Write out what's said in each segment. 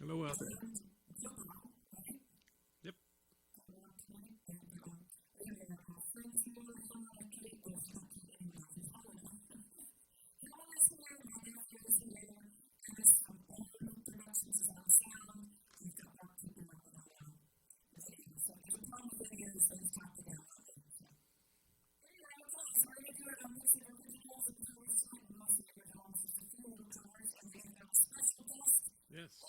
Hello out there. Yep. Yes.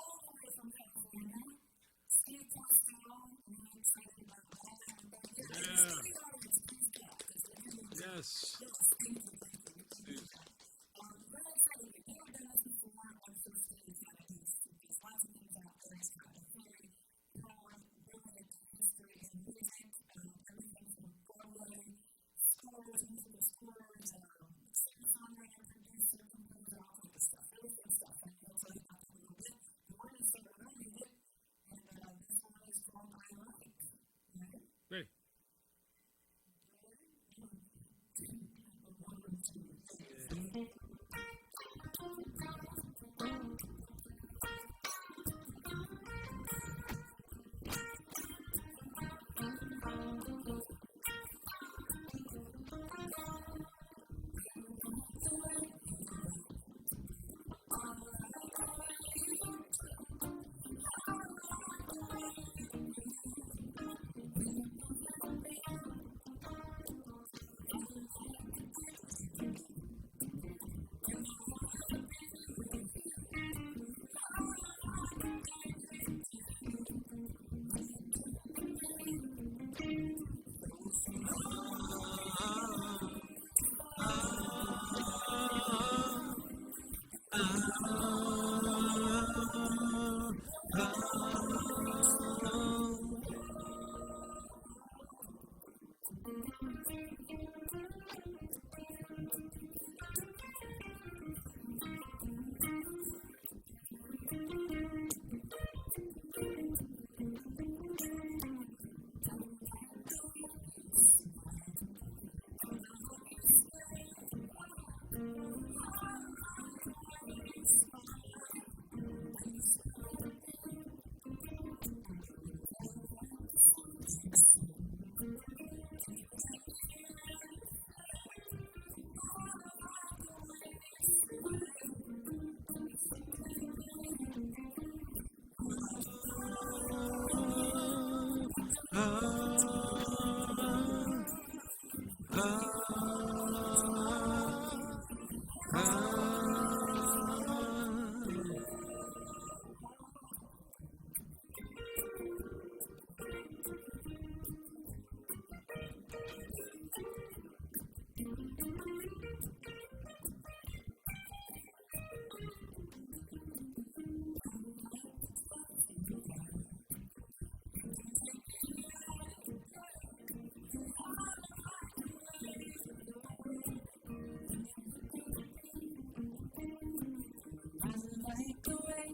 Steve Postell, really excited about all that. Yes. Thank you. Really excited. We've never done this before on First Day. There's lots of things out there. It's got a very broad history in music, everything from Broadway, scores, musical scores, singer-songwriter, producer, composer, all kinds of stuff. Really fun stuff. And he'll tell you about it a little bit. The word is so early it. And this one is called I Like. Ready.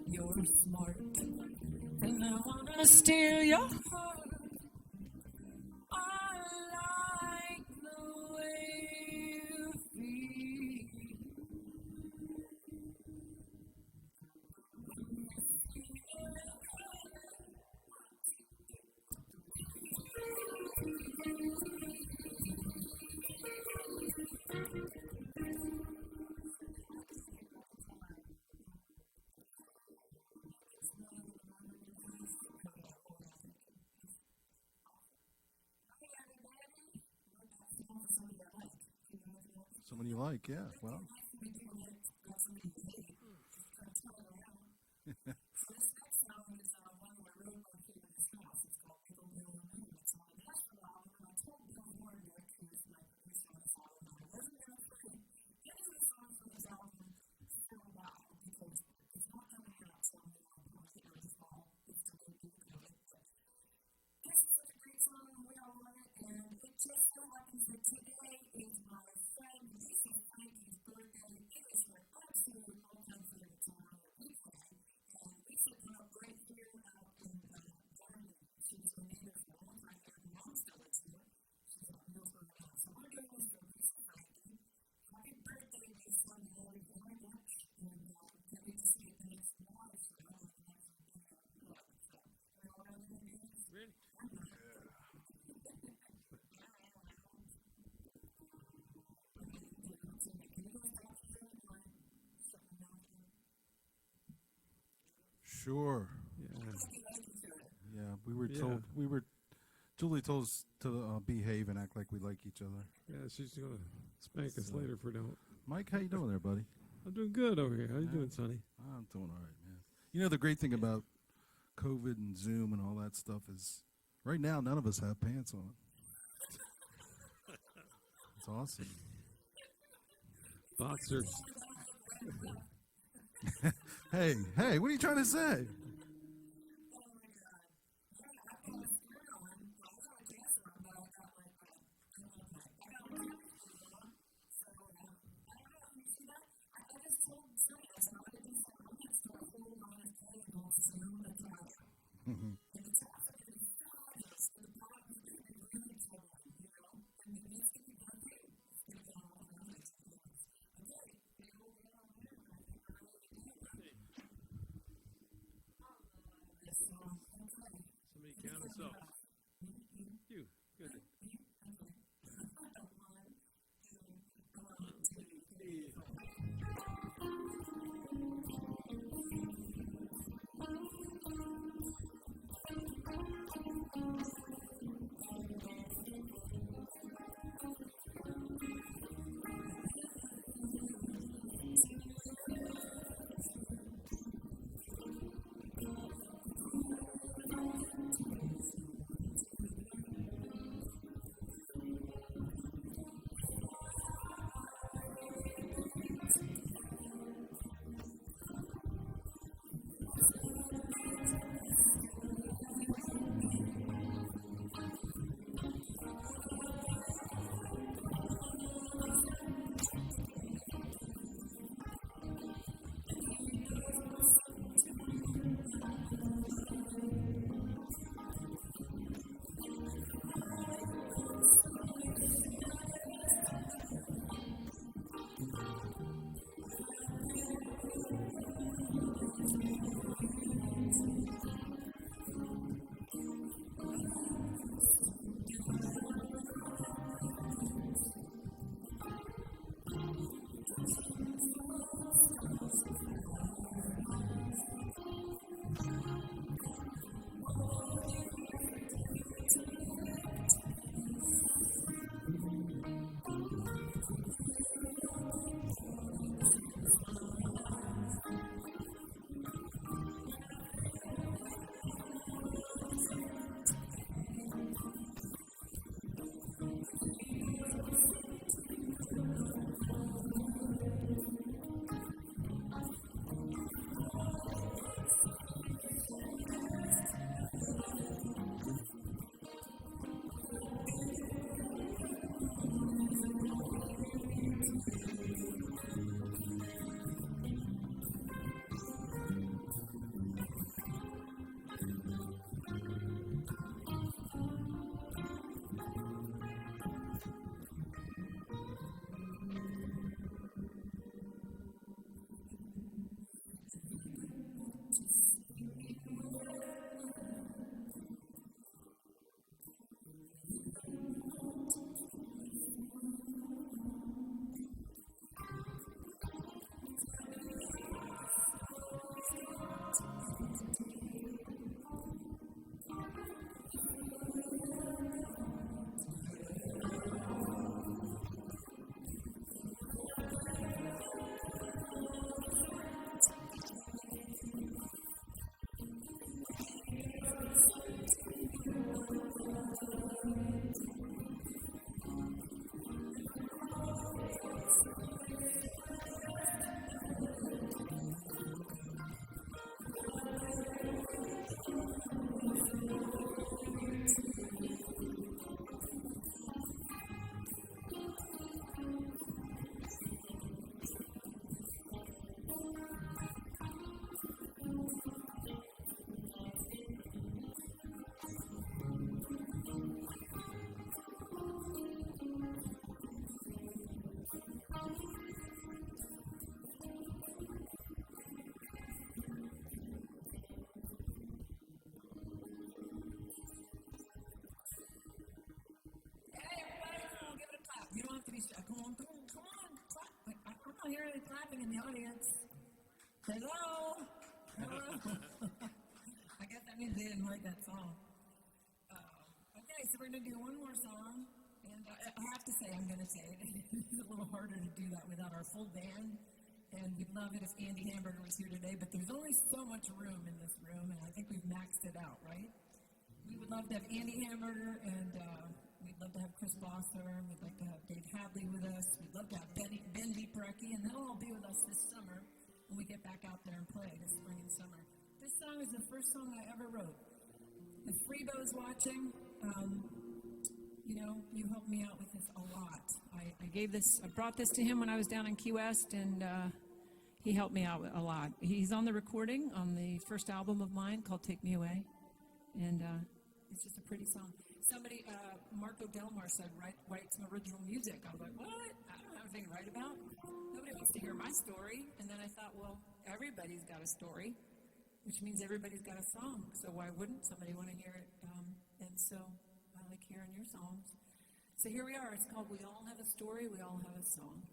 You're smart, and I wanna steal your heart. Someone you like, yeah. Well. So this next song is one of my really good favorite in this house. It's called People Bill and Me. It's on a national album, and I told Bill Warnick, who's my producer on this album, that I wasn't going to play any of the songs from this album for a while because it's not coming out, so I'm going to put it this fall. It's to go do it. This is such a great song, and we all love it, and it just so happens that today is my friend Lisa Frankie's birthday. It is her absolute all-time favorite song that we play. And Lisa grew up right here out in Germany. She was a native for a long time there. Her mom still lives here. She's out in Millsburg now. So we're doing this for Lisa Frankie. Happy birthday, Lisa. You know, we've been very much. And can't wait to see you next tomorrow. So I don't know if you're going to do that. So, you know what I'm going to do? Really? Sure. Yeah. Yeah, we were told, Julie told us to behave and act like we like each other. Yeah, she's going to spank us later if we don't. Mike, how you doing there, buddy? I'm doing good over here. How you doing, Sonny? I'm doing all right, man. You know, the great thing about COVID and Zoom and all that stuff is right now none of us have pants on. It's awesome. Boxers. Hey, what are you trying to say? Somebody count us off. You. Good. clapping in the audience. Hello. Hello. I guess that means they didn't like that song. Okay, so we're going to do one more song. And I have to say, I'm going to say it. It's a little harder to do that without our full band. And we'd love it if Andy Hamburger was here today, but there's only so much room in this room, and I think we've maxed it out, right? We would love to have Andy Hamburger, and we'd love to have Chris Bosser. We'd like to have Dave Hadley with us. We'd love to have Ben Petrosky, and they'll all be with us this summer when we get back out there and play this spring and summer. This song is the first song I ever wrote. If Freebo's watching, you helped me out with this a lot. I brought this to him when I was down in Key West, and he helped me out a lot. He's on the recording on the first album of mine called Take Me Away, and it's just a pretty song. Somebody, Marco Delmar said, write some original music. I was like, what? I don't have anything to write about. Nobody wants to hear my story. And then I thought, well, everybody's got a story, which means everybody's got a song. So why wouldn't somebody want to hear it? And so I like hearing your songs. So here we are. It's called We All Have a Story, We All Have a Song.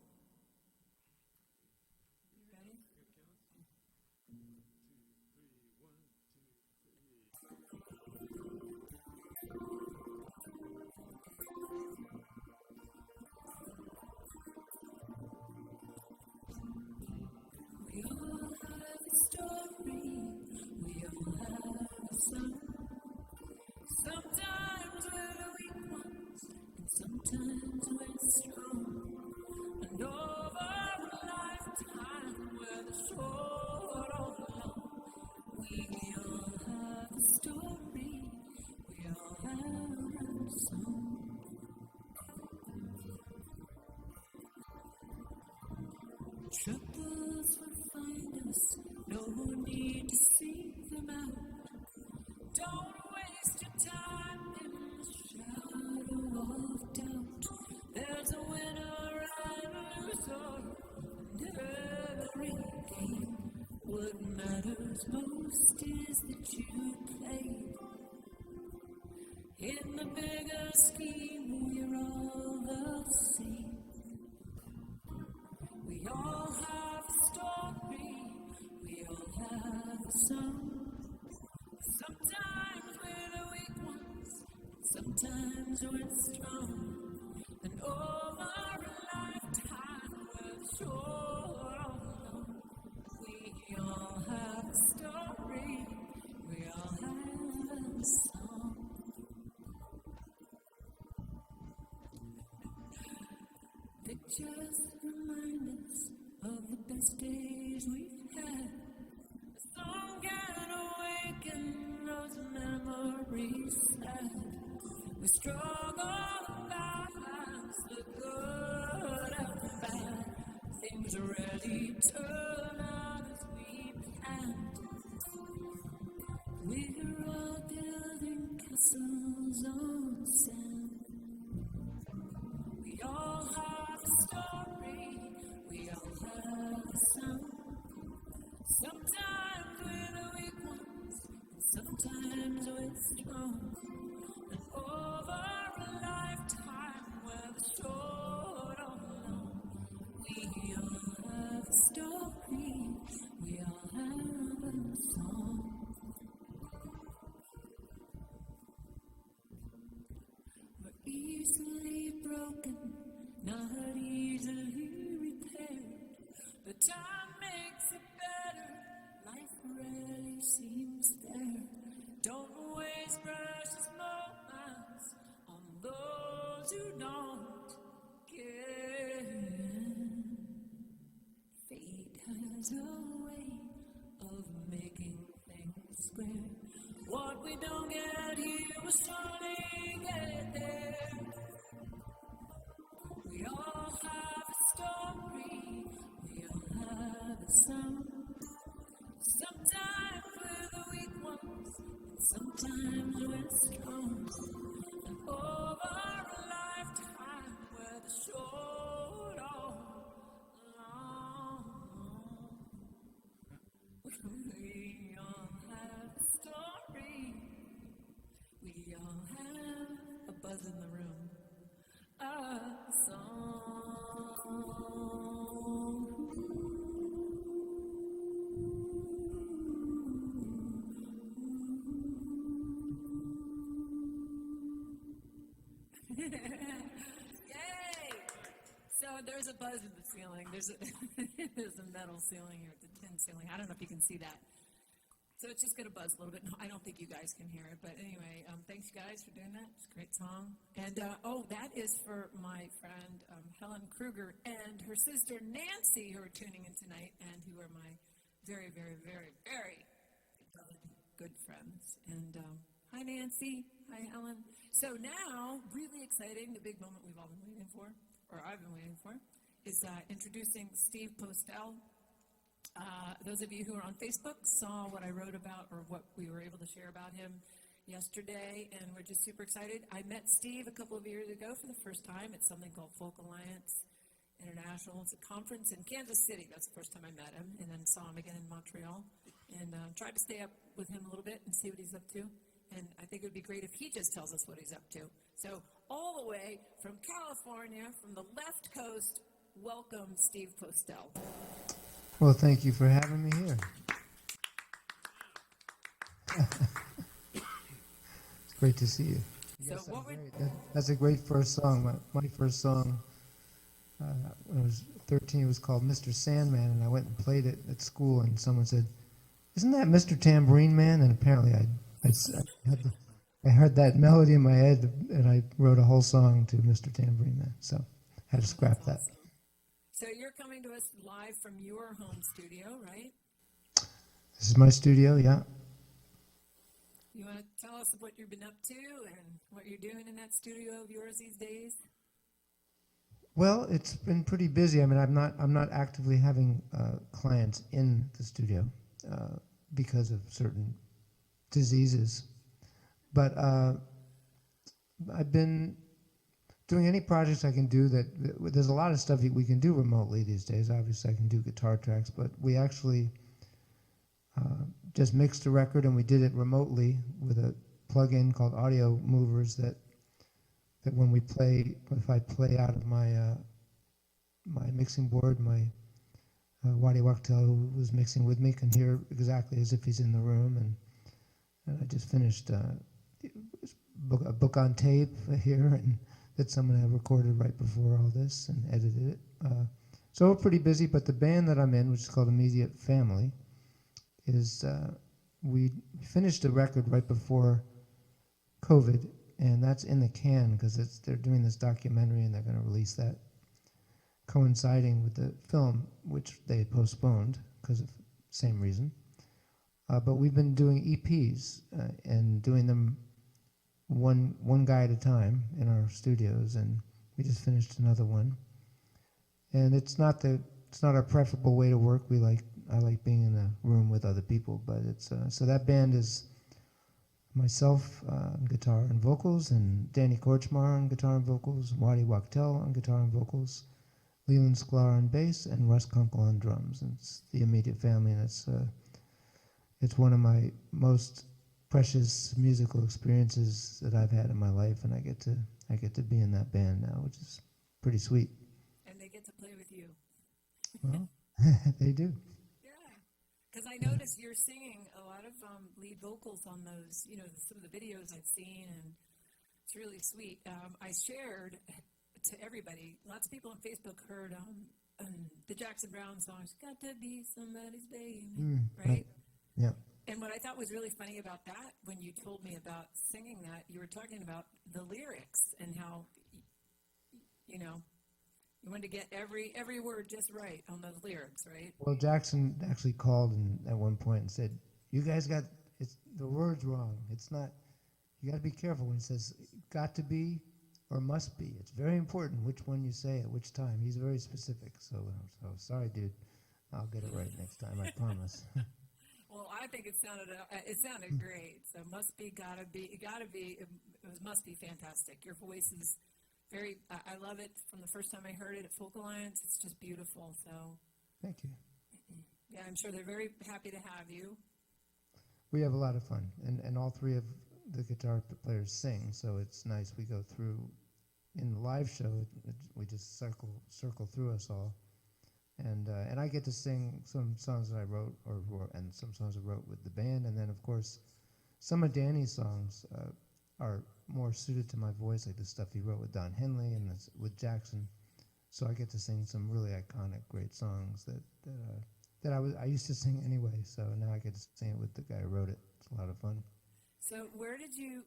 You ready? We all have a story. We all have a song. Sometimes we're the weak ones, and sometimes we're strong. And over a lifetime, we're the short all along. We all have a story. We all have a song. Troubles will find us. No need to seek them out. Don't waste your time in the shadow of doubt. There's a winner and a loser in every game. What matters most is that you played. In the bigger scheme, we're all the same. We all have a story. We all have a song. Sometimes we're the weak ones, sometimes we're strong. And over a lifetime, we're the short all along. We all have a story, we all have a song. Pictures remind us of the best days we've had. A song can awaken those memories sad. We struggle and balance the good and the bad. Things rarely turn out as we planned. We're all building castles on sand. We all have a story. We all have a song. Sometimes we're the weak ones, and sometimes we're strong. And over a lifetime, we're the short all along. We all have a story, we all have a song. We're easily broken, not easily repaired. But time makes it better. Life rarely seems fair. Don't waste precious moments on those who don't care. Fate has a way of making things square. What we don't get here will surely get there. We all have a story. We all have a song. Sometimes we're the weak ones, and sometimes we're strong. And over a lifetime, we're the short all along. We all have a story. We all have a buzz in the room. A song. Yay! So there's a buzz in the ceiling. There's a, there's a metal ceiling here, the tin ceiling. I don't know if you can see that. So it's just going to buzz a little bit. No, I don't think you guys can hear it. But anyway, thanks, you guys, for doing that. It's a great song. And, that is for my friend Helen Kruger and her sister Nancy, who are tuning in tonight and who are my very, very, very, very good friends. And hi, Nancy. Hi, Helen. So now, really exciting, the big moment we've all been waiting for, or I've been waiting for, is introducing Steve Postell. Those of you who are on Facebook saw what I wrote about or what we were able to share about him yesterday, and we're just super excited. I met Steve a couple of years ago for the first time at something called Folk Alliance International. It's a conference in Kansas City. That's the first time I met him, and then saw him again in Montreal, and tried to stay up with him a little bit and see what he's up to. And I think it would be great if he just tells us what he's up to. So all the way from California, from the left coast, welcome Steve Postell. Well, thank you for having me here. It's great to see you. So what would... That's a great first song. My first song, when I was 13, was called Mr. Sandman, and I went and played it at school, and someone said, "Isn't that Mr. Tambourine Man?" And apparently I heard that melody in my head, and I wrote a whole song to Mr. Tambourine Man, so I had to scrap that. So you're coming to us live from your home studio, right? This is my studio, yeah. You want to tell us what you've been up to and what you're doing in that studio of yours these days? Well, it's been pretty busy. I mean, I'm not actively having clients in the studio because of certain diseases, but I've been doing any projects I can do there's a lot of stuff we can do remotely these days. Obviously, I can do guitar tracks, but we actually just mixed a record, and we did it remotely with a plug-in called Audio Movers that when we play, if I play out of my my mixing board, my Wadi Waktel, who was mixing with me, can hear exactly as if he's in the room. And I just finished a book on tape here, and that someone had recorded right before all this and edited it. So we're pretty busy, but the band that I'm in, which is called Immediate Family, is we finished a record right before COVID, and that's in the can because they're doing this documentary and they're going to release that coinciding with the film, which they postponed because of same reason. But we've been doing EPs and doing them one guy at a time in our studios, and we just finished another one. And it's not our preferable way to work. I like being in a room with other people, but it's so that band is myself on guitar and vocals, and Danny Korchmar on guitar and vocals, Wadi Waktel on guitar and vocals, Leland Sklar on bass, and Russ Kunkel on drums. And it's the Immediate Family, and it's one of my most precious musical experiences that I've had in my life, and I get to be in that band now, which is pretty sweet. And they get to play with you. Well, they do. Because I noticed you're singing a lot of lead vocals on those, some of the videos I've seen, and it's really sweet. I shared to everybody, lots of people on Facebook heard the Jackson Browne song, "Got to Be Somebody's Baby," right? Yeah. And what I thought was really funny about that, when you told me about singing that, you were talking about the lyrics and how, you wanted to get every word just right on those lyrics, right? Well, Jackson actually called at one point and said, "You guys got the words wrong. It's not. You got to be careful when it says got to be or must be. It's very important which one you say at which time." He's very specific. So sorry, dude. I'll get it right next time. I promise. Well, I think it sounded great. So must be, gotta be, it must be fantastic. Your voice is very, I love it from the first time I heard it at Folk Alliance. It's just beautiful. So thank you. Yeah, I'm sure they're very happy to have you. We have a lot of fun, and all three of the guitar players sing, so it's nice. We go through in the live show. We just circle through us all. And I get to sing some songs that I wrote, and some songs I wrote with the band, and then of course some of Danny's songs. are more suited to my voice, like the stuff he wrote with Don Henley and with Jackson. So I get to sing some really iconic, great songs that I used to sing anyway. So now I get to sing it with the guy who wrote it. It's a lot of fun. So where did you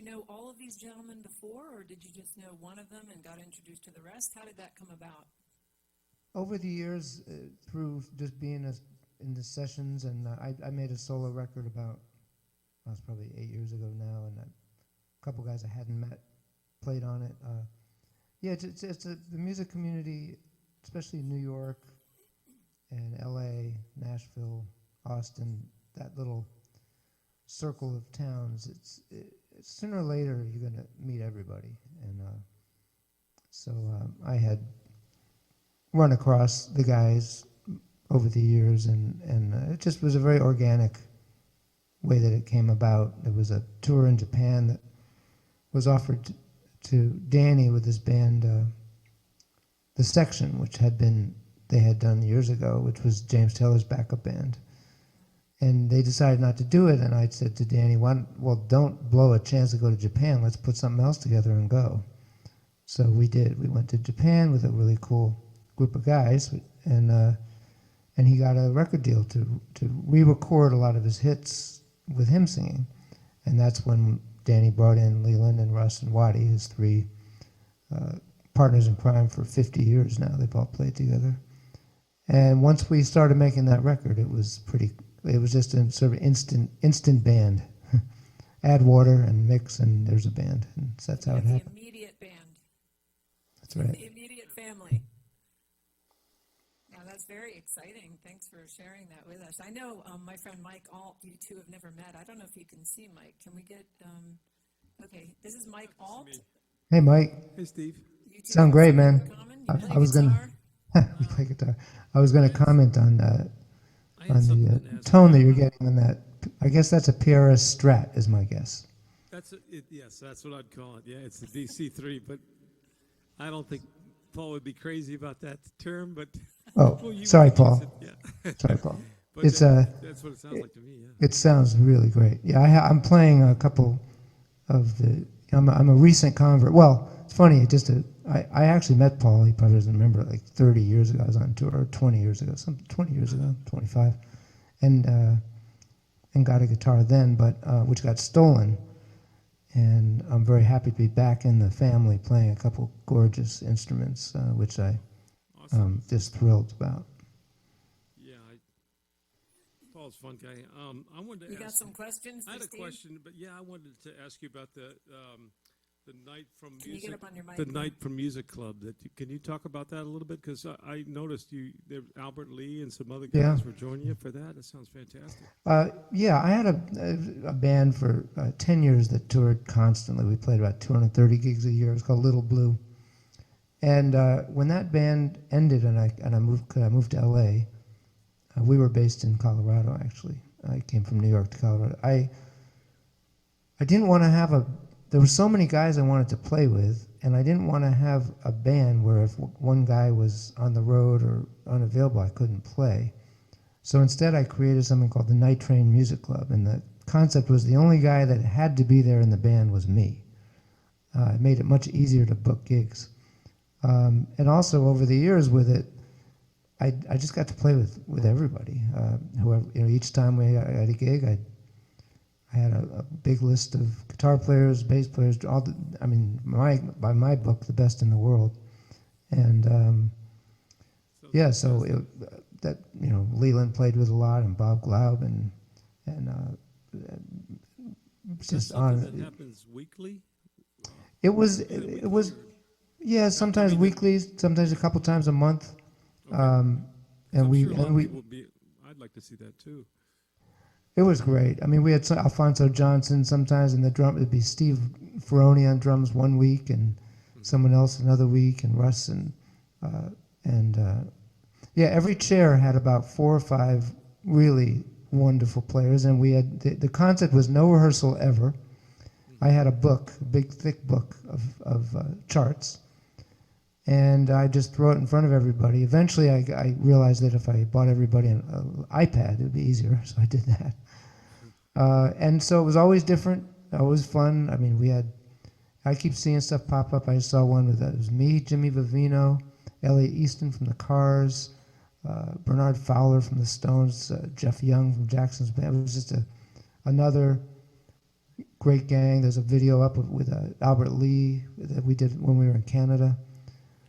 know all of these gentlemen before, or did you just know one of them and got introduced to the rest? How did that come about? Over the years, through just being in the sessions, and I made a solo record about, well, it's probably 8 years ago now, and a couple guys I hadn't met played on it. Yeah, the music community, especially New York and L.A., Nashville, Austin, that little circle of towns. Sooner or later you're going to meet everybody, and so I had run across the guys over the years, and it just was a very organic way that it came about. There was a tour in Japan that was offered to Danny with his band, The Section, which they had done years ago, which was James Taylor's backup band. And they decided not to do it, and I said to Danny, well, don't blow a chance to go to Japan. Let's put something else together and go. So we did. We went to Japan with a really cool group of guys, and he got a record deal to re-record a lot of his hits with him singing. And that's when Danny brought in Leland and Russ and Waddy, his three partners in crime for 50 years now. They've all played together. And once we started making that record, it was just a sort of instant band. Add water and mix, and there's a band. And so that's how it happened. The immediate band. That's right. The immediate family. Now that's very exciting. Thanks for sharing that with us. I know my friend Mike Ault, you two have never met. I don't know if you can see Mike. Can we get, okay, this is Mike Ault. Hey, Mike. Hey, Steve. You two Sound have great, something man. in common? You play I was going guitar? to... You play guitar. I was going to comment on I had something the to ask tone that you. you're getting on that. I guess that's a PRS Strat, is my guess. Yes, that's what I'd call it. Yeah, it's the DC3, but I don't think Paul would be crazy about that term, but... Oh, well, you sorry, could Paul. use it, yeah. Sorry, Paul. But It's that's what it sounds like to me, yeah. It sounds really great. Yeah, I'm playing a couple of the... I'm a recent convert. Well, it's funny. I actually met Paul. He probably doesn't remember. Like 30 years ago, I was on tour, or 20 years ago, 20 years ago, 25, and got a guitar then, but which got stolen. And I'm very happy to be back in the family playing a couple gorgeous instruments, which I Awesome. just thrilled about. Yeah, Paul's a fun guy. I wanted to You got ask... some questions I for had a Steve? question, but yeah, I wanted to ask you about the night from Can you music. get up on your mic? The night from music club. Can you talk about that a little bit? Because I noticed Albert Lee and some other guys Yeah. were joining you for that. That sounds fantastic. Yeah, I had a band for 10 years that toured constantly. We played about 230 gigs a year. It was called Little Blue. And when that band ended, and I moved to L.A., we were based in Colorado, actually. I came from New York to Colorado. I didn't want to have there were so many guys I wanted to play with, and I didn't want to have a band where if one guy was on the road or unavailable, I couldn't play. So instead, I created something called the Night Train Music Club, and the concept was the only guy that had to be there in the band was me. It made it much easier to book gigs. And also, over the years with it, I just got to play with everybody. Whoever, each time I had a gig, I had a big list of guitar players, bass players, by my book, the best in the world. And Leland played with a lot, and Bob Glaub, and Is just that something on. that happens weekly? It was, yeah, sometimes weekly, sometimes a couple times a month. Okay. And I'm we sure a lot and of we people would be. I'd like to see that too. it was great. I mean, we had Alfonso Johnson sometimes, and the drum it'd be Steve Ferroni on drums one week, and someone else another week, and Russ yeah, every chair had about 4 or 5 really wonderful players, and we had the concept was no rehearsal ever. I had a book, a big thick book of charts, and I just threw it in front of everybody. Eventually, I realized that if I bought everybody an iPad, it would be easier, so I did that. And so it was always different. Always fun. I mean, I keep seeing stuff pop up. I saw one with it was me, Jimmy Vivino, Elliot Easton from the Cars, Bernard Fowler from the Stones, Jeff Young from Jackson's Band. It was just another great gang. There's a video up with Albert Lee that we did when we were in Canada.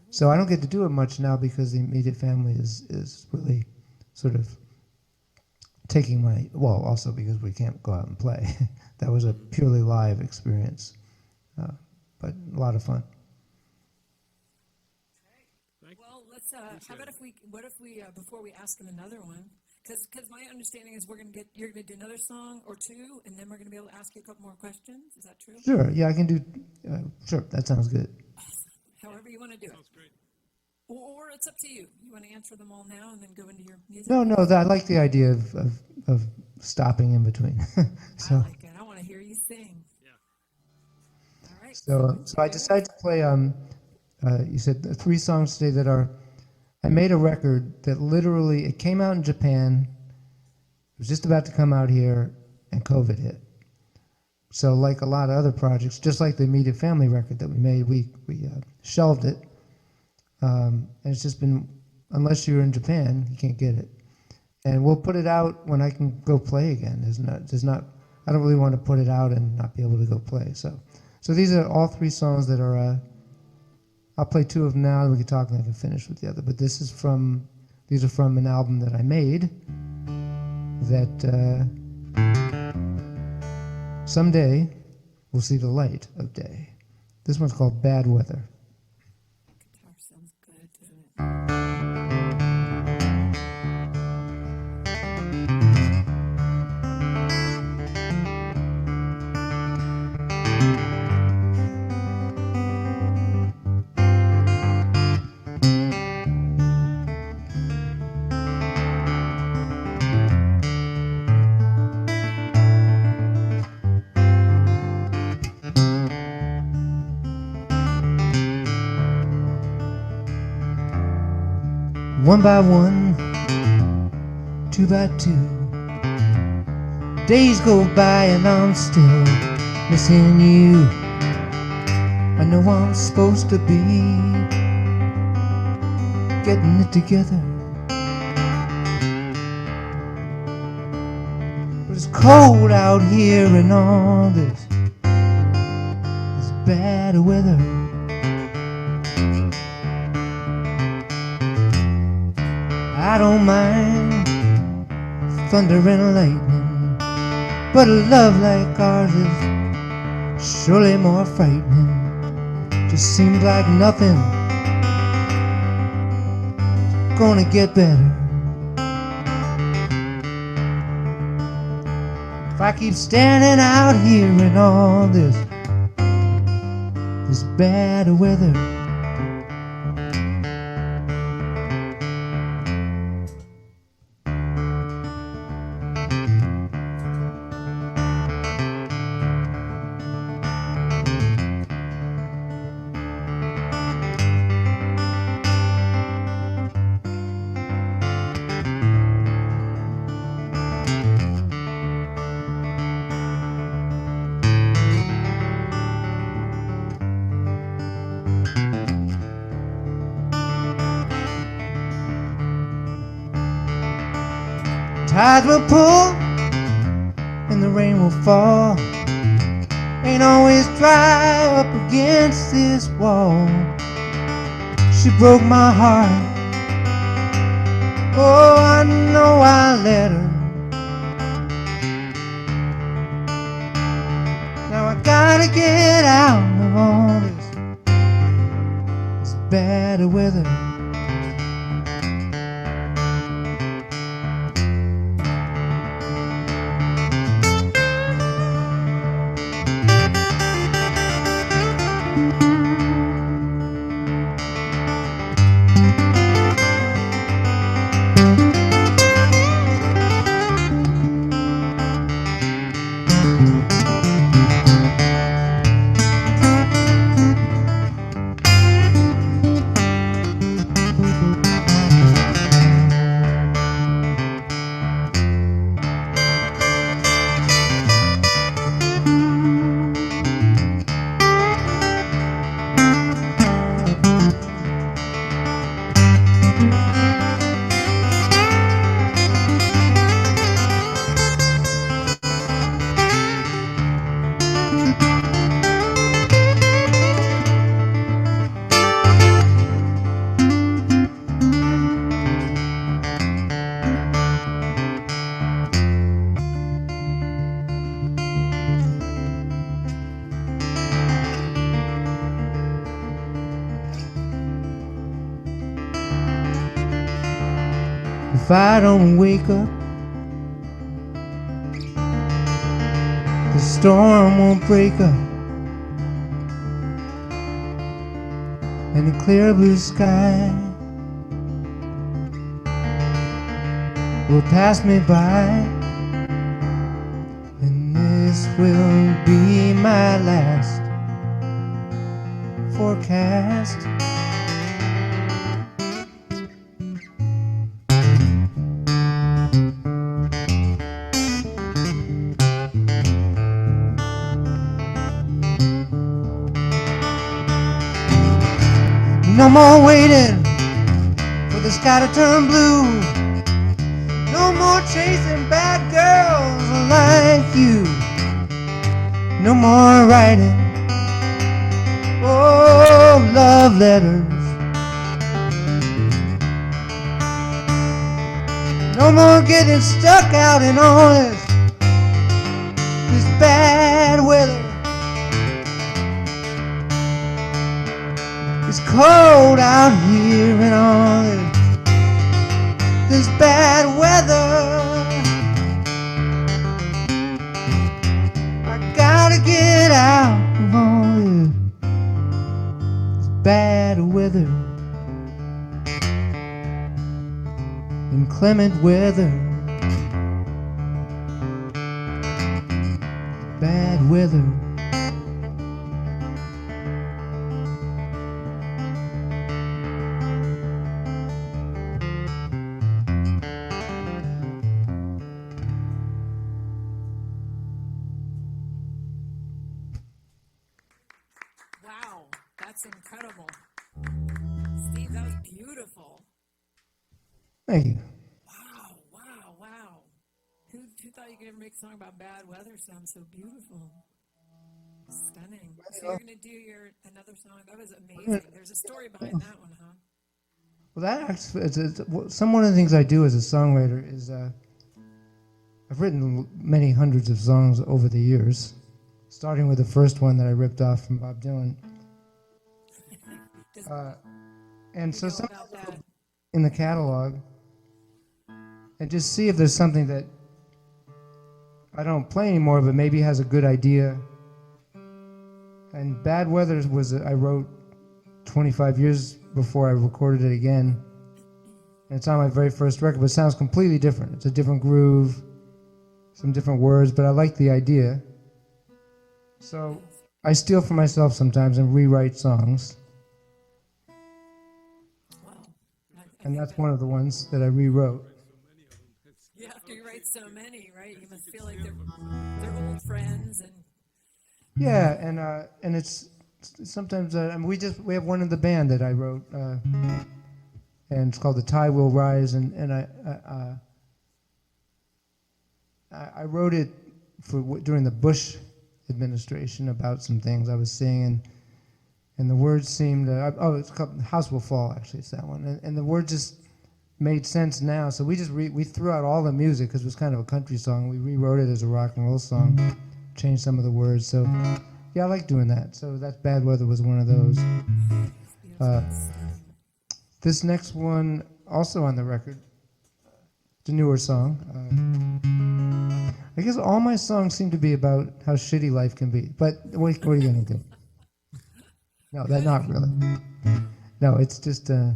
So I don't get to do it much now because the immediate family is really sort of taking also because we can't go out and play. That was a purely live experience, but a lot of fun. Well, let's. How about if we? What if we? Before we ask him another one, because my understanding is you're gonna do another song or two, and then we're gonna be able to ask you a couple more questions. Is that true? Sure. Yeah, I can do. Sure, that sounds good. However you want to do it. Sounds great. Or it's up to you. You want to answer them all now and then go into your music? No, I like the idea of stopping in between. So. I like it. I want to hear you sing. Yeah. All right. So I decided to play. You said 3 songs today that are. I made a record that literally it came out in Japan. It was just about to come out here, and COVID hit. So like a lot of other projects, just like the Immediate Family record that we made, we shelved it. And it's just been, unless you're in Japan, you can't get it. And we'll put it out when I can go play again. I don't really want to put it out and not be able to go play. So these are all 3 songs that are, I'll play 2 of them now, and we can talk and I can finish with the other. But these are from an album that I made that someday will see the light of day. This one's called Bad Weather. Guitar sounds good, doesn't it? One by one, 2 by 2, days go by and I'm still missing you. I know I'm supposed to be getting it together, but it's cold out here in all this bad weather. I don't mind thunder and lightning, but a love like ours is surely more frightening. Just seems like nothing's gonna get better. If I keep standing out here in all this bad weather, tides will pull and the rain will fall. Ain't always dry up against this wall. She broke my heart. Oh, I know I let her. Now I gotta get out of all this bad weather. If I don't wake up, the storm won't break up, and the clear blue sky will pass me by, and this will be my last forecast. No more waiting for the sky to turn blue. No more chasing bad girls like you. No more writing, oh, love letters. No more getting stuck out in all this bad weather. It's cold out here in all this bad weather. I gotta get out of all this bad weather, inclement weather, bad weather. Wow, that's incredible. Steve, that was beautiful. Thank you. Wow, wow, wow. Who thought you could ever make a song about bad weather sound so beautiful? Stunning. So you're going to do another song? That was amazing. There's a story behind that one, huh? Well, that actually, one of the things I do as a songwriter is I've written many hundreds of songs over the years, starting with the first one that I ripped off from Bob Dylan. And so some in the catalog, and just see if there's something that I don't play anymore, but maybe has a good idea. And Bad Weather I wrote 25 years before I recorded it again. And it's on my very first record, but it sounds completely different. It's a different groove, some different words, but I like the idea. So I steal from myself sometimes and rewrite songs. And that's one of the ones that I rewrote. You have to write so many, right? You must feel like they're old friends and. Yeah, and it's sometimes we have one in the band that I wrote, and it's called "The Tide Will Rise," and I wrote it during the Bush administration about some things I was seeing, and the words seemed it's called "House Will Fall." Actually, it's that one, and the words just made sense now. So we threw out all the music because it was kind of a country song. We rewrote it as a rock and roll song. Change some of the words. So, yeah, I like doing that. So that Bad Weather was one of those. This next one, also on the record, it's a newer song. I guess all my songs seem to be about how shitty life can be. But what are you going to do? No, that's not really. No, it's just, I'm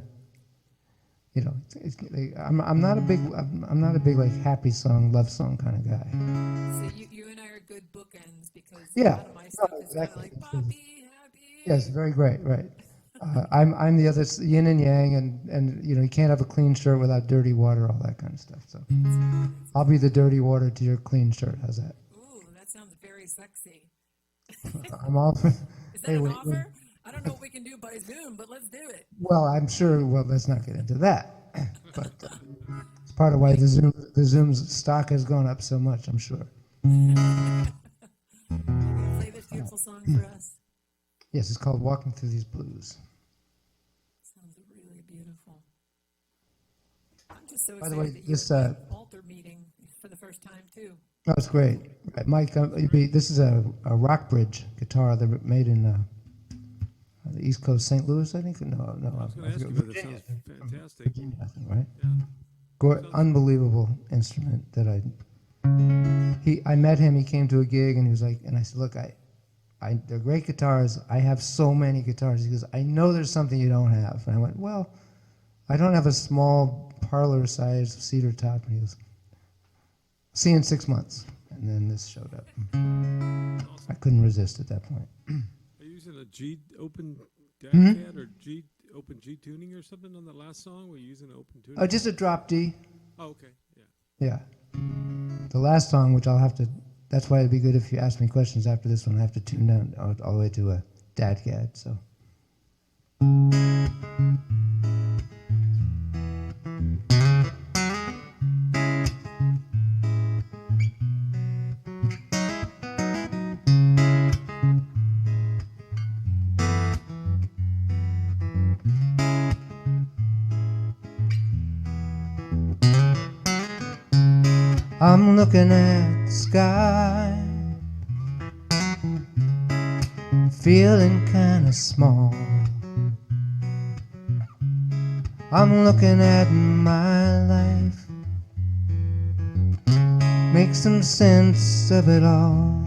not a big like happy song, love song kind of guy. So you and I are good bookends because Yeah. a lot of my stuff is Exactly. kind of like poppy, happy. Yes, very great, right. I'm the other yin and yang, and you can't have a clean shirt without dirty water, all that kind of stuff. So I'll be the dirty water to your clean shirt. How's that? Ooh, that sounds very sexy. I'm all. Is that an offer? I don't know what we can do by Zoom, but let's do it. Well, I'm sure. Well, let's not get into that. But it's part of why the Zoom's stock has gone up so much. I'm sure. You gonna play this beautiful song for us? Yes, it's called "Walking Through These Blues." Sounds really beautiful. I'm just so By the excited way, that this you're at the altar meeting for the first time too. that was great. Right, Mike, this is a rock bridge guitar that were made in the East Coast, St. Louis, I think. No. I was going to ask you, but it sounds fantastic. Virginia, I think, right? Yeah. Unbelievable instrument that I met him, he came to a gig and he was like, and I said, look, they're great guitars. I have so many guitars. He goes, I know there's something you don't have. And I went, well, I don't have a small parlor-sized cedar top. And he goes, see you in 6 months. And then this showed up. I couldn't resist at that point. Are you using a G open DAD or G open G tuning or something on the last song? Were you using an open tuning? Oh, just a drop D. Oh, okay. Yeah. Yeah. The last song, which I'll have to, that's why it'd be good if you ask me questions after this one. I have to tune down all the way to a DAD-CAD, so. I'm looking at the sky, feeling kinda small. I'm looking at my life, make some sense of it all.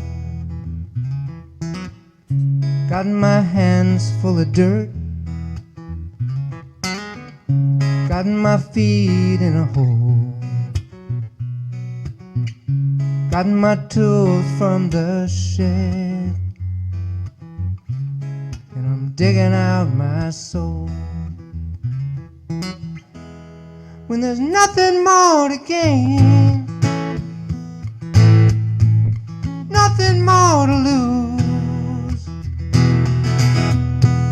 Got my hands full of dirt, got my feet in a hole. Got my tools from the shed, and I'm digging out my soul. When there's nothing more to gain, nothing more to lose,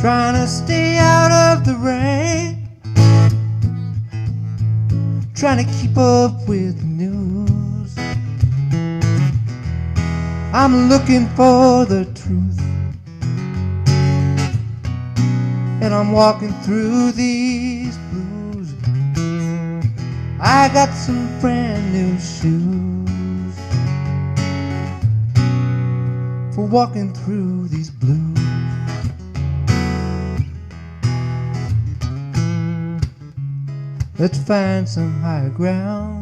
trying to stay out of the rain, trying to keep up with the news. I'm looking for the truth, and I'm walking through these blues. I got some brand new shoes for walking through these blues. Let's find some higher ground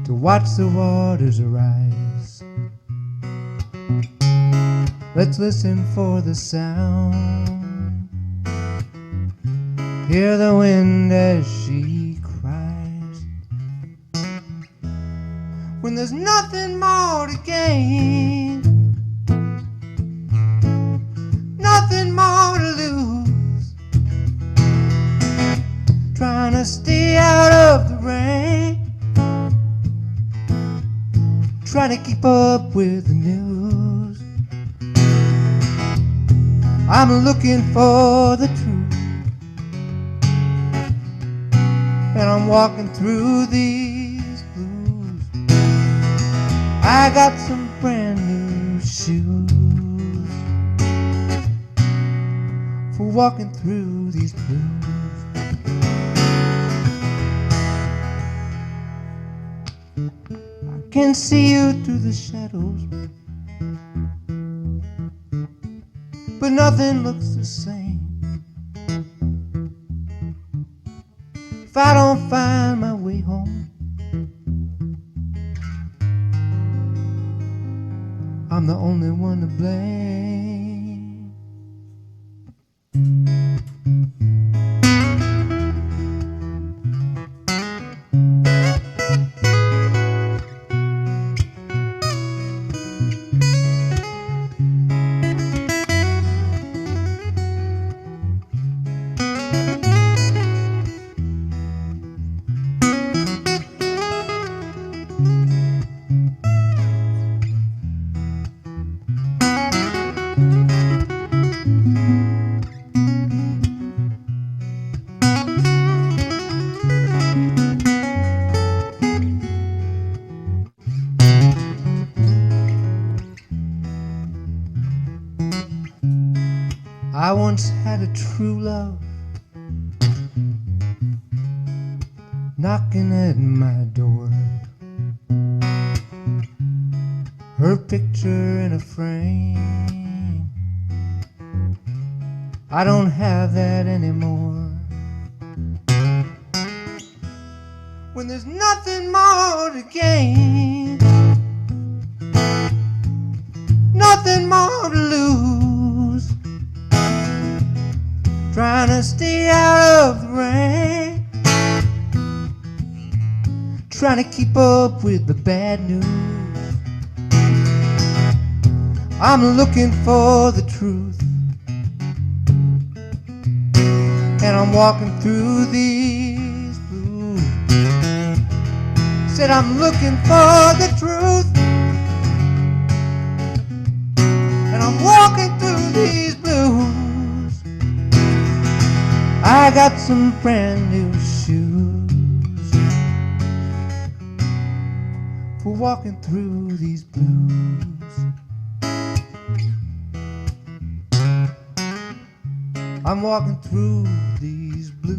to watch the waters arise. Let's listen for the sound, hear the wind as she cries. When there's nothing more to gain, nothing more to lose, trying to stay out of the rain, trying to keep up with the news. I'm looking for the truth, and I'm walking through these blues. I got some brand new shoes for walking through these blues. Can see you through the shadows, but nothing looks the same. If I don't find my way home, I'm the only one to blame. I once had a true love knocking at my door, her picture in a frame. I don't have that anymore. when there's nothing more to gain, nothing more to lose, trying to stay out of the rain, trying to keep up with the bad news. I'm looking for the truth, and I'm walking through these blues. Said I'm looking for the truth, and I'm walking through these blues. I got some brand new shoes for walking through these blues. I'm walking through these blues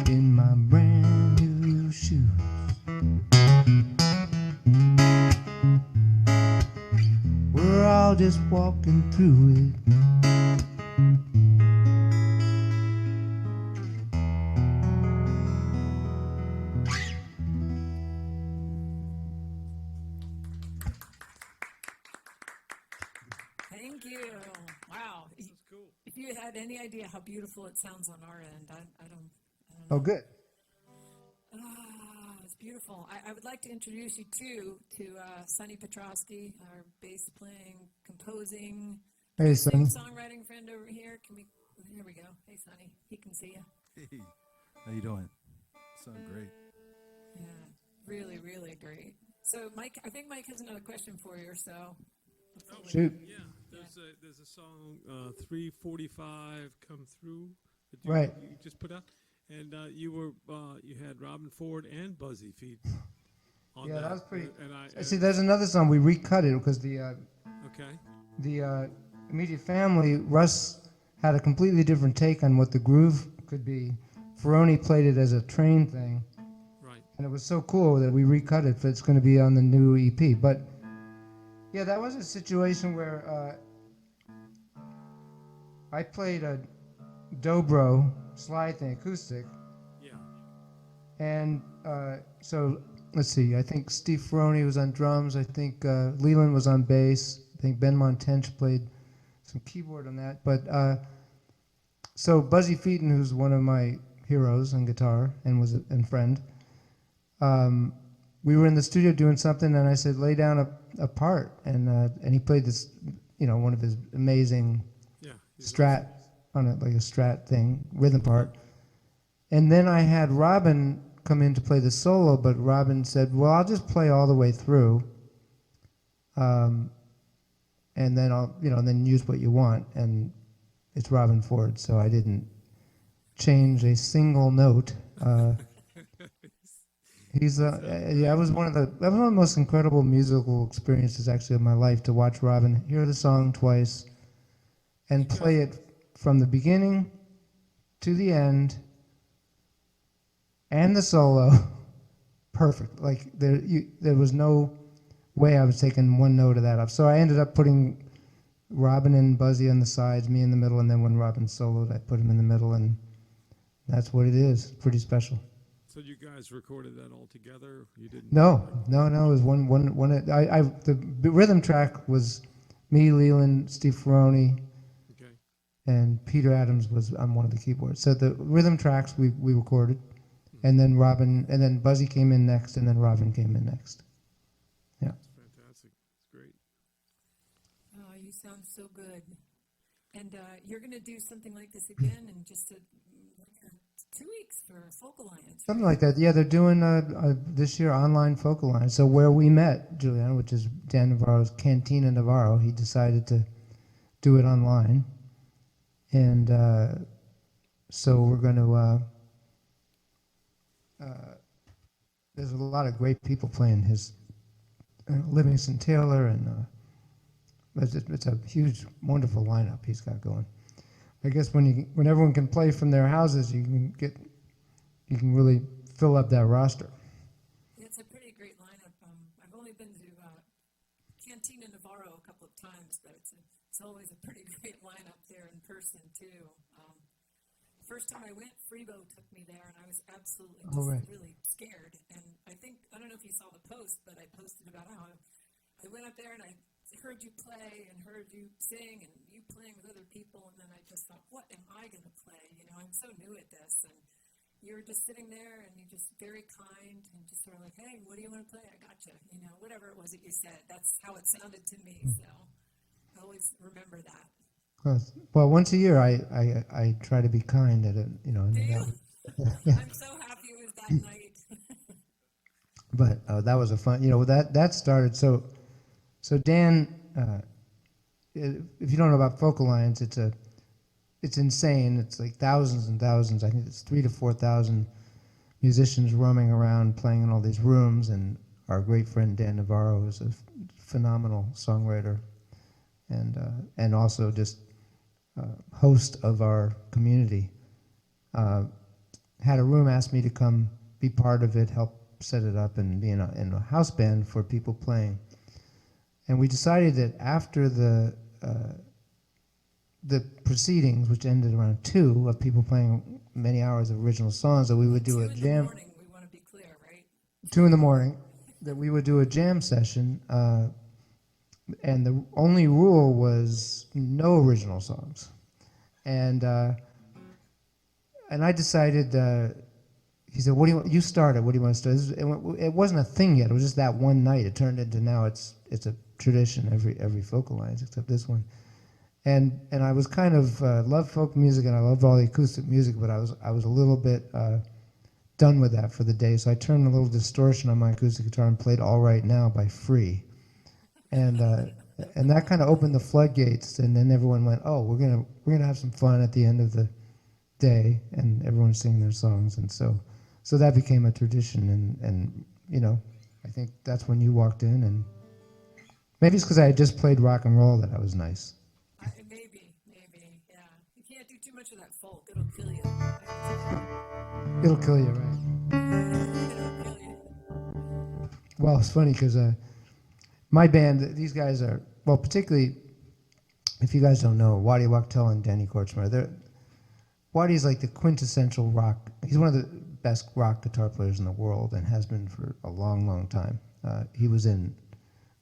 in my brand new shoes. We're all just walking through it. Thank you. Wow. This is cool. If you had any idea how beautiful it sounds on our end, I don't Oh, know. good. It's beautiful. I would like to introduce you to Sonny Petrosky, our bass playing, composing, Hey, producing, Sonny. songwriting friend over here. Here we go. Hey, Sonny. He can see you. Hey, how you doing? Sound great. Yeah, really, really great. So, Mike, I think Mike has another question for you or so. Shoot. Yeah, there's a song, 345 Come Through that Right. you just put out, and you had Robin Ford and Buzzy Feet on Yeah, that was pretty. And See, there's another song we recut it because okay, the immediate family, Russ had a completely different take on what the groove could be. Ferroni played it as a train thing, right. and it was so cool that we recut it. But it's going to be on the new EP. But yeah, that was a situation where I played a dobro slide thing, acoustic, Yeah, and so let's see. I think Steve Ferroni was on drums. I think Leland was on bass. I think Ben Montench played some keyboard on that. But so Buzzy Featon, who's one of my heroes on guitar and was a friend, we were in the studio doing something, and I said, lay down a part, and he played this, one of his amazing yeah. strat on it, like a strat thing, rhythm part. And then I had Robin come in to play the solo, but Robin said, well, I'll just play all the way through, and then I'll, then use what you want. And it's Robin Ford, so I didn't change a single note. That was one of the most incredible musical experiences actually of my life, to watch Robin hear the song twice and play it from the beginning to the end and the solo perfect. Like there was no way I was taking one note of that off. So I ended up putting Robin and Buzzy on the sides, me in the middle, and then when Robin soloed, I put him in the middle, and that's what it is. Pretty special. So you guys recorded that all together? You didn't? No. It was one. The rhythm track was me, Leland, Steve Ferroni, Okay. and Peter Adams was on one of the keyboards. So the rhythm tracks we recorded, and then Buzzy came in next, and then Robin came in next. Yeah. That's fantastic. It's great. Oh, you sound so good. And you're going to do something like this again in just 2 weeks for Folk Alliance. Something like that. Yeah, they're doing this year online Folk Alliance. So where we met, Juliana, which is Dan Navarro's Cantina Navarro, he decided to do it online. And so we're going to, there's a lot of great people playing his Livingston Taylor, and it's a huge, wonderful lineup he's got going. I guess when everyone can play from their houses, you can really fill up that roster. It's a pretty great lineup. I've only been to Cantina Navarro a couple of times, but it's always a pretty great lineup there in person too. first time I went, Freebo took me there, and I was absolutely Oh, just right. really scared. And I don't know if you saw the post, but I posted about how I went up there and I heard you play and heard you sing and you playing with other people, and then I just thought, what am I going to play? You know, I'm so new at this, and you were just sitting there and you're just very kind and just sort of like, hey, what do you want to play? I got you. You know, whatever it was that you said. That's how it sounded to me. So I always remember that. Well, once a year I try to be kind at it, you know. Do you? Yeah. I'm so happy it was that night. But that was a fun, you know, that started. So Dan, if you don't know about Folk Alliance, it's insane. It's like thousands and thousands. I think it's 3,000 to 4,000 musicians roaming around playing in all these rooms. And our great friend Dan Navarro is a phenomenal songwriter, and also just host of our community. Had a room, asked me to come be part of it, help set it up, and be in a house band for people playing. And we decided that after the proceedings, which ended around 2 of people playing many hours of original songs, that we would do a 2 in jam. the morning, we want to be clear, right? 2 in the morning, that we would do a jam session, and the only rule was no original songs. And I decided. He said, "What do you start it? What do you want to start?" It wasn't a thing yet. It was just that one night. It turned into now it's a tradition every Folk Alliance except this one. And I was kind of loved folk music and I loved all the acoustic music, but I was a little bit done with that for the day. So I turned a little distortion on my acoustic guitar and played "All Right Now" by Free, and that kind of opened the floodgates. And then everyone went, "Oh, we're gonna have some fun at the end of the day," and everyone's singing their songs, and so that became a tradition. And you know, I think that's when you walked in, and maybe it's because I had just played rock and roll that I was nice. Maybe, yeah. You can't do too much of that folk; it'll kill you. It'll kill you, right? It'll kill you. Well, it's funny because my band, these guys are, well, particularly if you guys don't know, Waddy Wachtel and Danny Kortchmar. Waddy's like the quintessential rock. He's one of the best rock guitar players in the world and has been for a long, long time. He was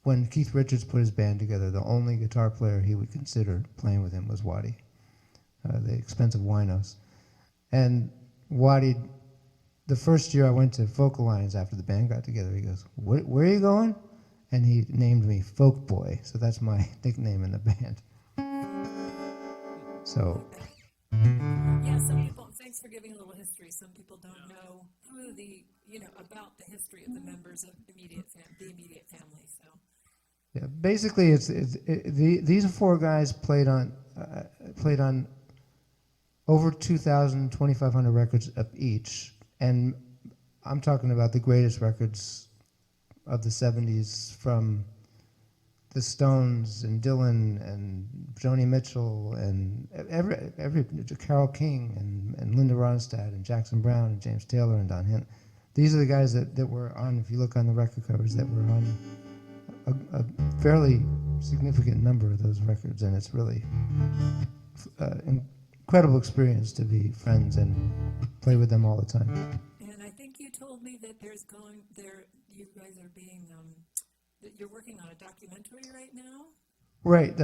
when Keith Richards put his band together, the only guitar player he would consider playing with him was Waddy, the Expensive Winos. And Waddy, the first year I went to Folk Alliance after the band got together, he goes, "Where are you going?" And he named me Folk Boy, so that's my nickname in the band. So. Yeah, some people, thanks for giving a little history. Some people don't know about the history of the members of the immediate family. So. Yeah, basically, these 4 guys played on over 2,000, 2,500 records of each, and I'm talking about the greatest records of the 70s from the Stones and Dylan and Joni Mitchell and every Carole King and Linda Ronstadt and Jackson Browne and James Taylor and Don Henley. These are the guys that were on, if you look on the record covers, that were on a fairly significant number of those records, and it's really incredible experience to be friends and play with them all the time. And I think you told me that you guys are being, that you're working on a documentary right now? Right.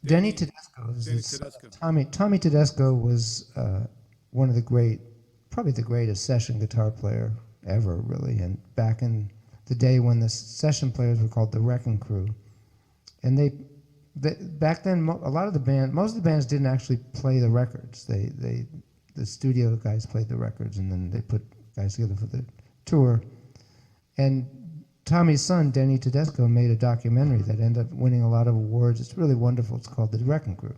Denny Tedesco. Tommy Tedesco was one of probably the greatest session guitar player ever, really. And back in the day when the session players were called the Wrecking Crew, and back then most of the bands didn't actually play the records. The studio guys played the records, and then they put guys together for the tour. And Tommy's son, Denny Tedesco, made a documentary that ended up winning a lot of awards. It's really wonderful. It's called The Wrecking Crew.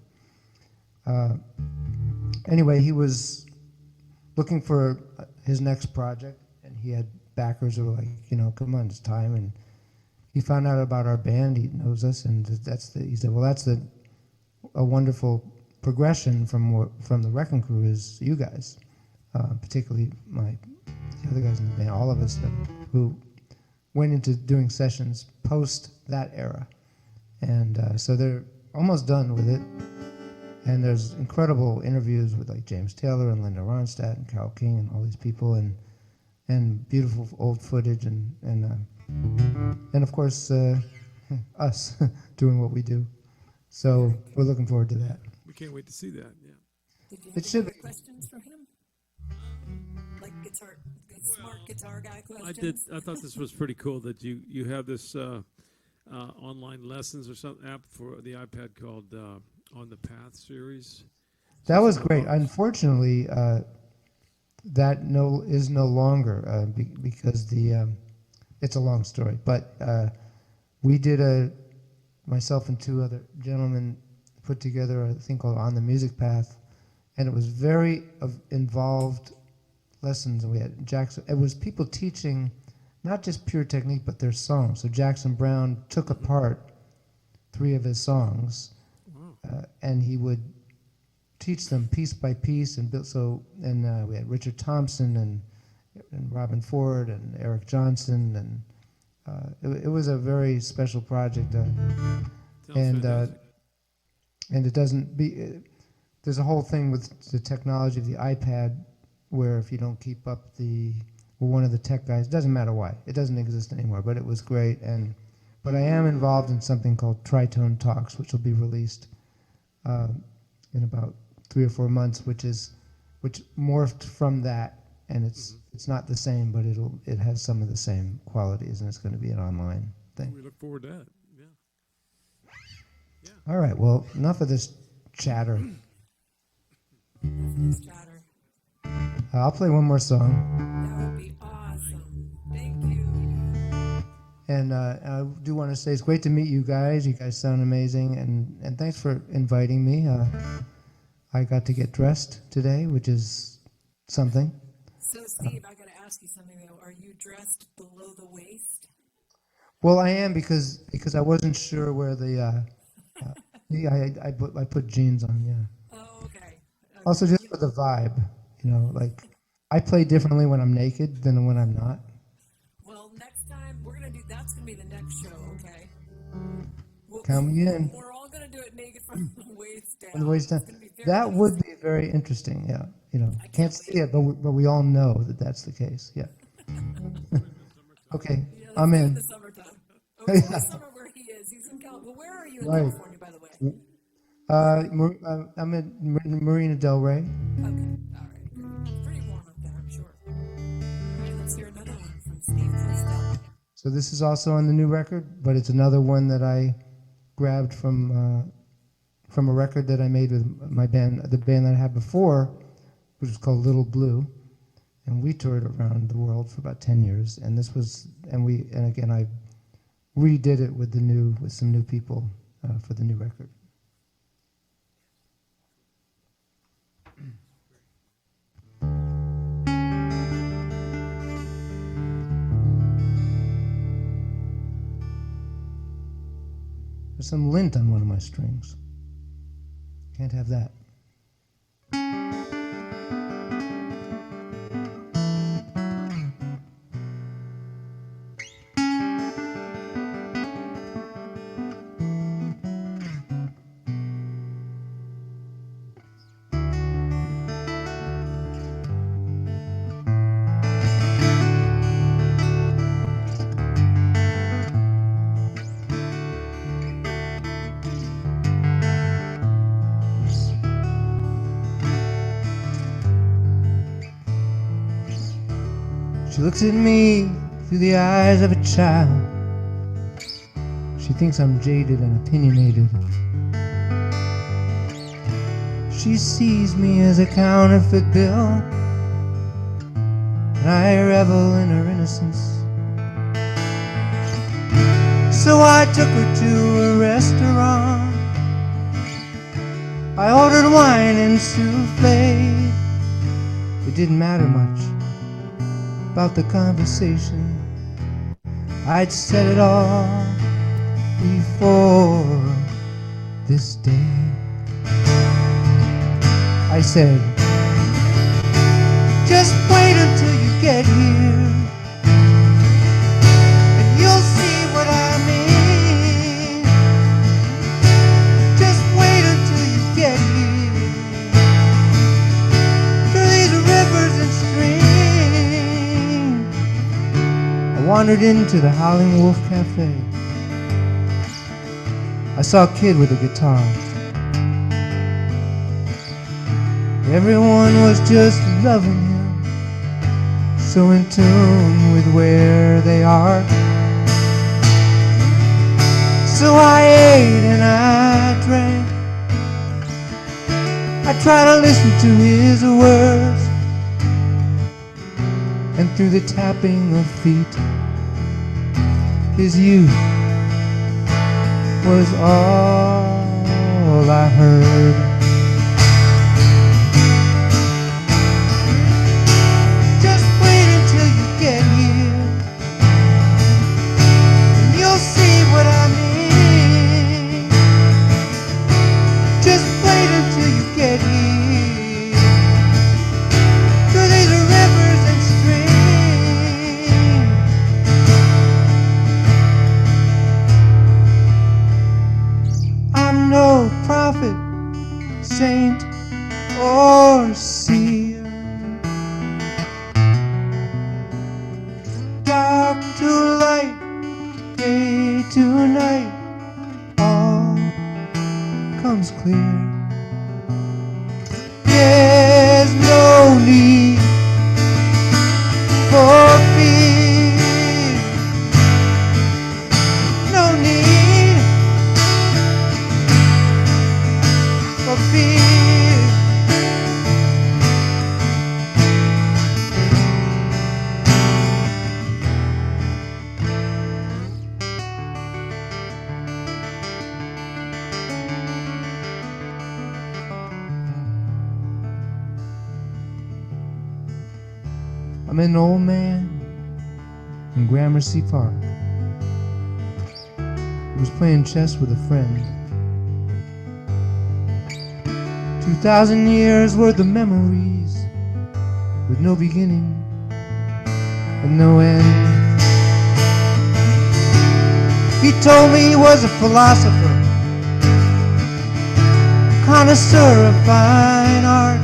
Anyway, he was looking for his next project, and he had backers who were like, come on, it's time. And he found out about our band. He knows us, and he said, well, that's a wonderful progression from the Wrecking Crew is you guys, particularly the other guys in the band, all of us who went into doing sessions post that era. And so they're almost done with it. And there's incredible interviews with like James Taylor and Linda Ronstadt and Carole King and all these people, and beautiful old footage, and of course us doing what we do. So we're looking forward to that. We can't wait to see that. Yeah. Did you It have should any be. questions for him? Like guitar, smart guitar guy questions? I did. I thought this was pretty cool that you have this online lessons or something app for the iPad called On the Path series. That was great. Unfortunately, that is no longer because it's a long story. But we did myself and two other gentlemen put together a thing called On the Music Path, and it was very involved lessons. And we had Jackson. It was people teaching not just pure technique, but their songs. So Jackson Browne took apart 3 of his songs, and he would teach them piece by piece, and build. And we had Richard Thompson and Robin Ford and Eric Johnson, and it was a very special project. And it doesn't be. There's a whole thing with the technology of the iPad, where if you don't keep up one of the tech guys, it doesn't matter why, it doesn't exist anymore. But it was great, but I am involved in something called Tritone Talks, which will be released in about 3 or 4 months, which morphed from that, and it's not the same, but it has some of the same qualities, and it's going to be an online thing. We look forward to that. Yeah. All right, well, enough of this chatter. This chatter. I'll play one more song, That would be awesome. Thank you. and I do want to say it's great to meet you guys. You guys sound amazing, and thanks for inviting me. I got to get dressed today, which is something. So, Steve, I got to ask you something though. Are you dressed below the waist? Well, I am because I wasn't sure where I put jeans on, yeah. Oh, okay. Also, just for the vibe, like I play differently when I'm naked than when I'm not. Well, next time that's gonna be the next show, okay? Count me in. We're all gonna do it naked from the waist down. From the waist down. It's gonna be very That would be very interesting, yeah. Can't see it, but we all know that that's the case, yeah. Okay, Yeah, I'm let's do it in. in the summertime. Okay, the summer where he is. He's in California. Where are you in Right. California, by the way? I'm in Marina Del Rey. Okay, all right. It's pretty warm up there, I'm sure. All right, let's hear another one from Steve Postell. So this is also on the new record, but it's another one that I grabbed from a record that I made with my band, the band that I had before, which was called Little Blue, and we toured around the world for about 10 years. And again I redid it with some new people for the new record. There's some lint on one of my strings. Can't have that. She looks at me through the eyes of a child. She thinks I'm jaded and opinionated. She sees me as a counterfeit bill, and I revel in her innocence. So I took her to a restaurant. I ordered wine and souffle. It didn't matter much about the conversation. I'd said it all before this day. I said, just wait until you get here, and you'll see what I mean. Just wait until you get here, wandered into the Howling Wolf Cafe. I saw a kid with a guitar. Everyone was just loving him, so in tune with where they are. So I ate and I drank. I tried to listen to his words, and through the tapping of feet, his youth was all I heard. Just wait until you get here, and you'll see what I mean. Just wait until you get here, through these rivers and streams. I'm no prophet, saint, or seer. Dark to light, day to night, all comes clear. There's no need for fear, no need for fear. I'm an old man in Gramercy Park. He was playing chess with a friend. 2,000 years worth of memories, with no beginning and no end. He told me he was a philosopher, connoisseur of fine art.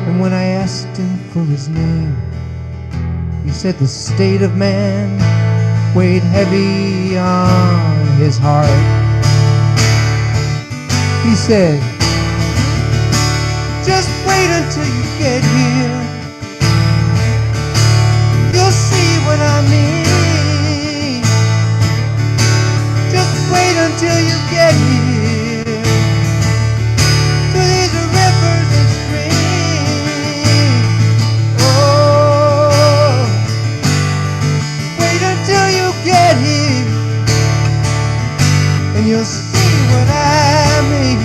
And when I asked him for his name, he said the state of man weighed heavy on his heart. He said, just wait until you get here, you'll see what I mean. Just wait until you get here, through these rivers and streams. Oh, wait until you get here, and you'll see what I mean.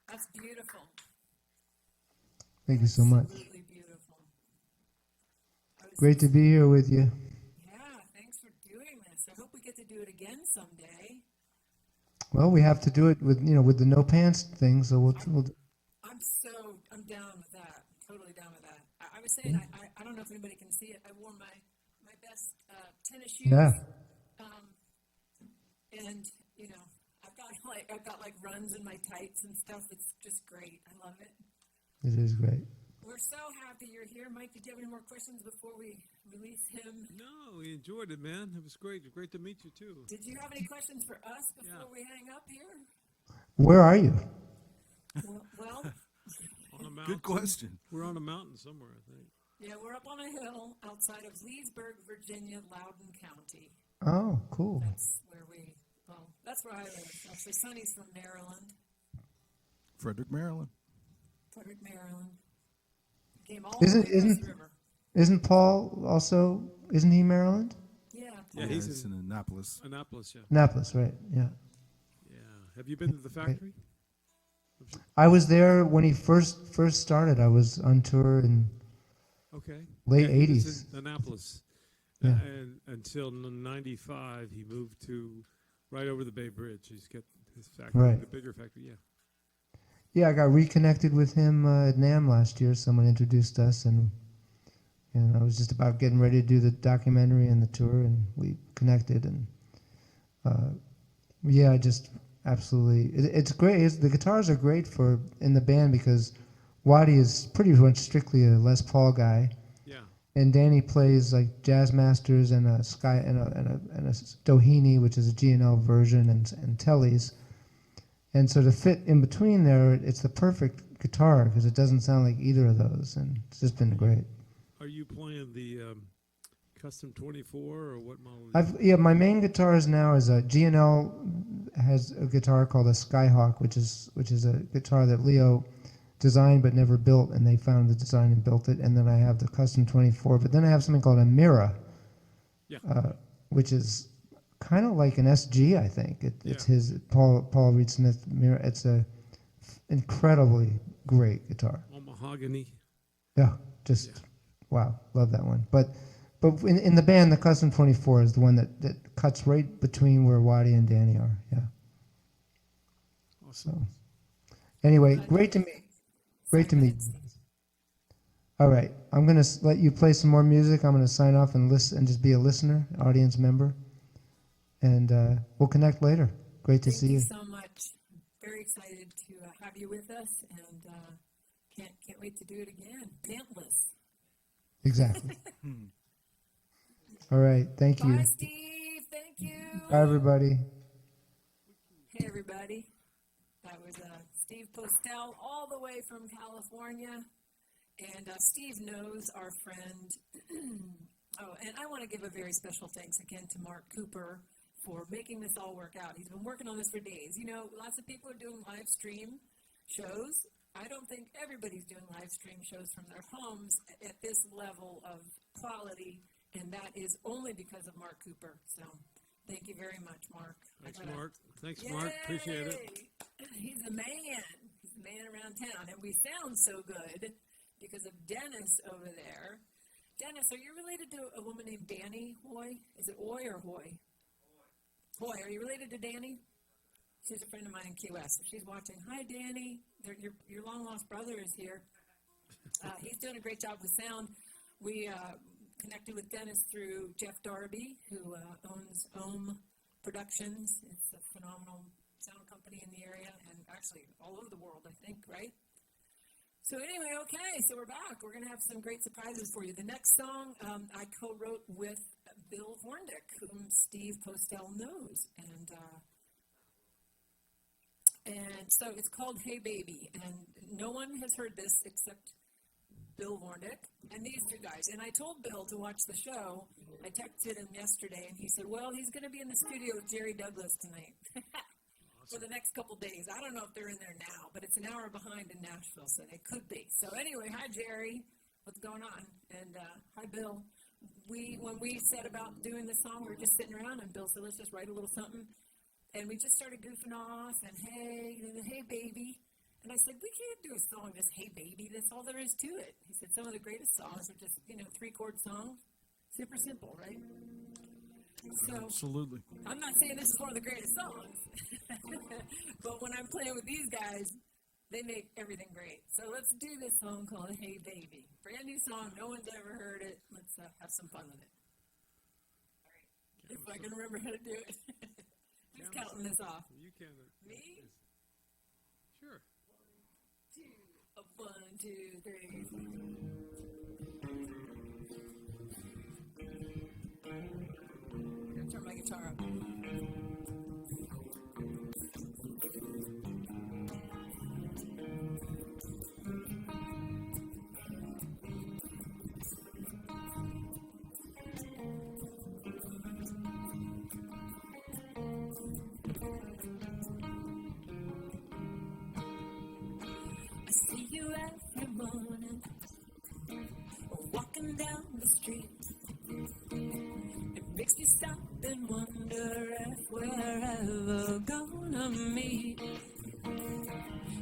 That's beautiful. Thank you so much. Absolutely beautiful. Great to be here with you. Yeah, thanks for doing this. I hope we get to do it again someday. Well, we have to do it with with the no pants thing, so we'll I'm down with that. Totally down with that. I was saying, I don't know if anybody can see it. I wore my best tennis shoes. Yeah. And I've got like runs in my tights and stuff. It's just great. I love it. It is great. We're so happy you're here, Mike. Did you have any more questions before we release him? No, we enjoyed it, man. It was great. Great to meet you too. Did you have any questions for us before we hang up here? Where are you? Well, On a mountain. Good question. We're on a mountain somewhere, I think. yeah, we're up on a hill outside of Leesburg, Virginia, Loudoun County. Oh, cool. That's where I live. Actually, Sonny's from Maryland. Frederick, Maryland. Frederick, Maryland. Came all Isn't- the way across isn't- the river. Isn't Paul also? Isn't he Maryland? Yeah. Yeah, Yeah, he's it's in Annapolis. Annapolis, yeah. Annapolis, right? Yeah. Yeah. Have you been to the factory? I was there when he first started. I was on tour in Okay. Late Yeah, he was 80s. in Annapolis. Yeah. And until '95, he moved to right over the Bay Bridge. He's got his factory, Right. the bigger factory. Yeah. Yeah, I got reconnected with him at NAMM last year. Someone introduced us, and I was just about getting ready to do the documentary and the tour, and we connected. And yeah, just absolutely, it's great. The guitars are great for in the band because Waddy is pretty much strictly a Les Paul guy, Yeah. and Danny plays like Jazz Masters and a Sky and a Doheny, which is a G&L version, and Tellys. And so to fit in between there, it's the perfect guitar because it doesn't sound like either of those, and it's just been great. Are you playing the Custom 24 or what model? Yeah, my main guitars now is a G&L has a guitar called a Skyhawk, which is a guitar that Leo designed but never built, and they found the design and built it. And then I have the Custom 24, but then I have something called a Mira, which is kind of like an SG, I think. It's his Paul Reed Smith Mira. It's a incredibly great guitar. All mahogany. Yeah, just wow, love that one. But in the band, the Custom 24 is the one that cuts right between where Waddy and Danny are. Yeah. Awesome. So anyway, great to meet. Great to meet. All right, I'm gonna let you play some more music. I'm gonna sign off and listen and just be a listener, audience member, and we'll connect later. Great to see you. Thank you so much. Very excited to have you with us, and can't wait to do it again. Pantless. Exactly. All right, thank you. Bye, Steve. Thank you. Bye, everybody. Hey, everybody. That was Steve Postell, all the way from California. And Steve knows our friend. Oh, and I want to give a very special thanks again to Mark Cooper for making this all work out. He's been working on this for days. You know, lots of people are doing live stream shows. I don't think everybody's doing live stream shows from their homes at this level of quality, and that is only because of Mark Cooper. So thank you very much, Mark. Thanks, Mark. Thanks, Mark. Appreciate it. He's a man. He's a man around town. And we sound so good because of Dennis over there. Dennis, are you related to a woman named Danny Hoy? Is it Hoy or Hoy? Hoy. Are you related to Danny? She's a friend of mine in Key West. If she's watching, hi, Danny. Your long-lost brother is here. He's doing a great job with sound. We connected with Dennis through Jeff Darby, who owns Ohm Productions. It's a phenomenal sound company in the area and actually all over the world, I think, right? So anyway, okay, so we're back. We're going to have some great surprises for you. The next song I co-wrote with Bill Vorndick, whom Steve Postell knows. And so it's called Hey Baby, and no one has heard this except Bill Vorndick and these two guys. And I told Bill to watch the show. I texted him yesterday, and he said, well, he's going to be in the studio with Jerry Douglas tonight for the next couple days. I don't know if they're in there now, but it's an hour behind in Nashville, so they could be. So anyway, hi, Jerry. What's going on? And hi, Bill. When we set about doing this song, we were just sitting around, and Bill said, let's just write a little something. And we just started goofing off, and hey, baby. And I said, we can't do a song just, hey, baby. That's all there is to it. He said, some of the greatest songs are just, 3-chord songs. Super simple, right? So, Absolutely. I'm not saying this is one of the greatest songs. But when I'm playing with these guys, they make everything great. So let's do this song called Hey Baby. Brand new song. No one's ever heard it. Let's have some fun with it. All right. If I can remember how to do it. Who's counting this off? You can. Me? Sure. 1, 2, 3. I'm gonna turn my guitar up. I see you every morning, walking down the street. It makes me stop and wonder if we're ever gonna meet.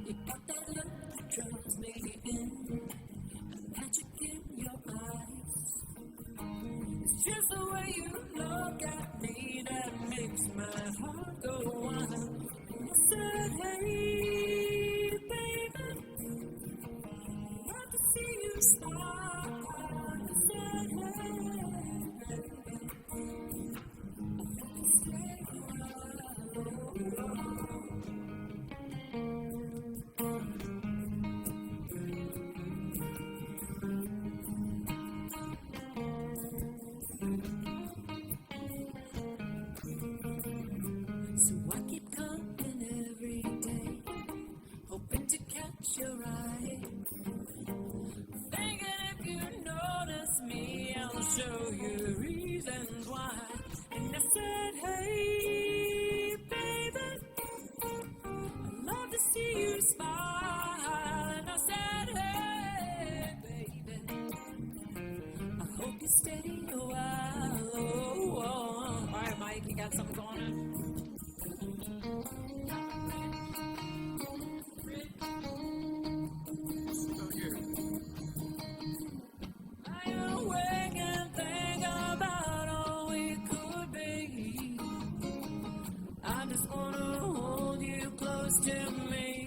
You got that look that draws me in, a magic in your eyes. It's just the way you look at me that makes my heart show you reasons why. And I said, hey, baby, I'd love to see you smile. And I said, hey, baby, I hope you stay a while. Oh, oh. All right, Mike, you got something going on? I awake and think about all we could be. I just wanna hold you close to me.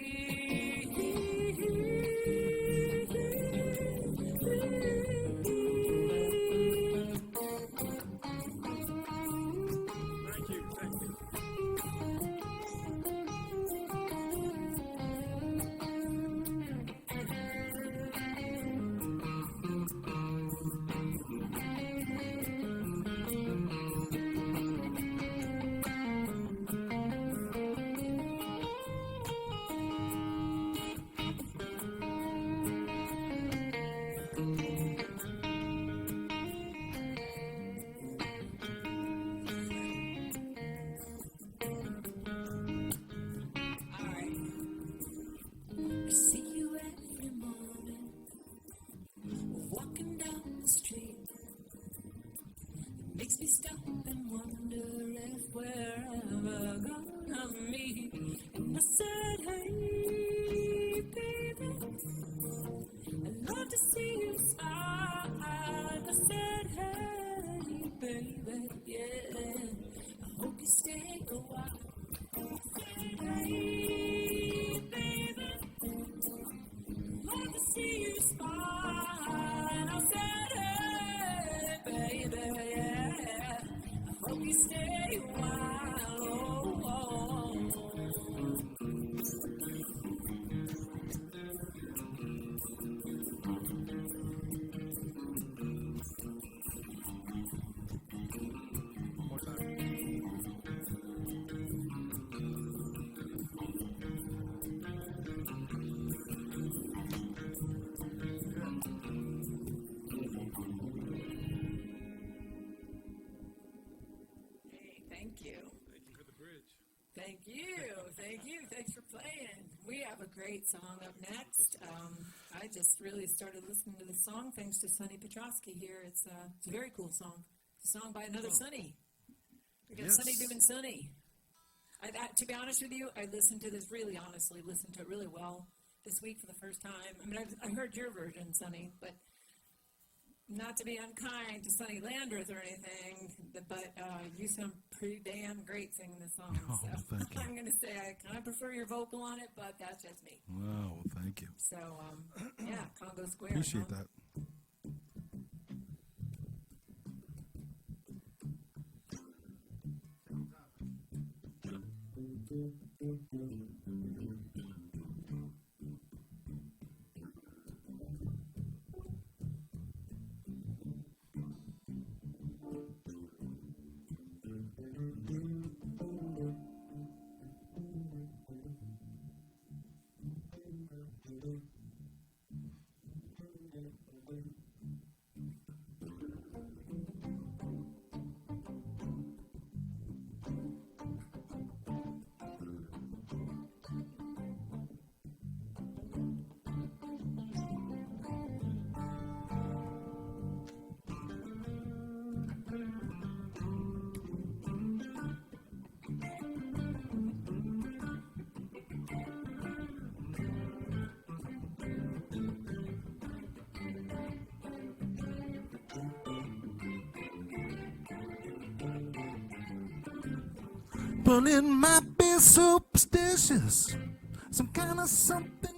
I see you every morning, walking down the street. It makes me stop and wonder if we're ever gonna meet. And I said, hey, baby, I'd love to see you smile. I said, hey, baby, yeah, I hope you stay a while. I said, hey, baby, love to see you smile. And I said, hey, baby, yeah, I hope you stay a while. Oh, oh. Hey, thank you. Thank you for the bridge. Thank you. Thank you. Thanks for playing. We have a great song up next. I just really started listening to the song thanks to Sonny Petrosky here. It's a very cool song. It's a song by another Sonny. We got Yes. Sonny doing Sonny. To be honest with you, I listened to this really honestly, listened to it really well this week for the first time. I mean, I heard your version, Sonny, but not to be unkind to Sonny Landreth or anything, but you sound pretty damn great singing this song. Oh, so thank you. I'm going to say I kind of prefer your vocal on it, but that's just me. Wow, well, thank you. So, yeah, Congo Square. Appreciate huh? that. But it might be superstitious, some kind of something.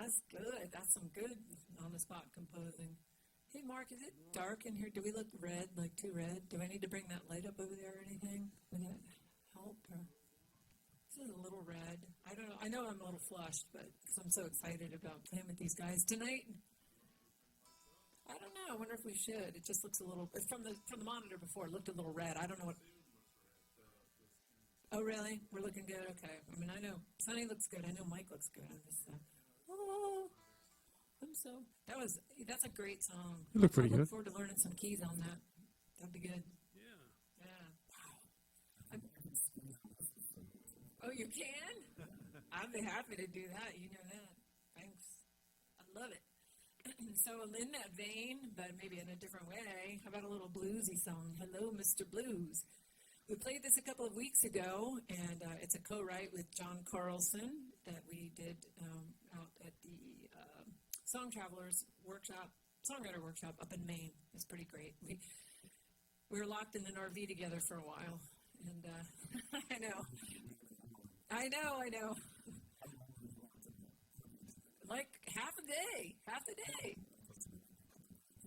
That's good. That's some good on-the-spot composing. Hey, Mark, is it dark in here? Do we look red, like too red? Do I need to bring that light up over there or anything? Would that help? Or this is a little red. I don't know. I know I'm a little flushed, but because I'm so excited about playing with these guys tonight. I don't know. I wonder if we should. It just looks a little from the monitor before. It looked a little red. I don't know what. Oh, really? We're looking good. Okay. I mean, I know Sonny looks good. I know Mike looks good. I'm just. That's a great song. You look pretty I look good. forward to learning some keys on that. That'd be good. Yeah. Yeah. Wow. Oh, you can? I'd be happy to do that. You know that. Thanks. I love it. So in that vein, but maybe in a different way, how about a little bluesy song? Hello, Mr. Blues. We played this a couple of weeks ago, and it's a co-write with John Carlson that we did out at the Song Travelers Workshop, Songwriter Workshop up in Maine. It's pretty great. We were locked in an RV together for a while, and I know. Like half a day.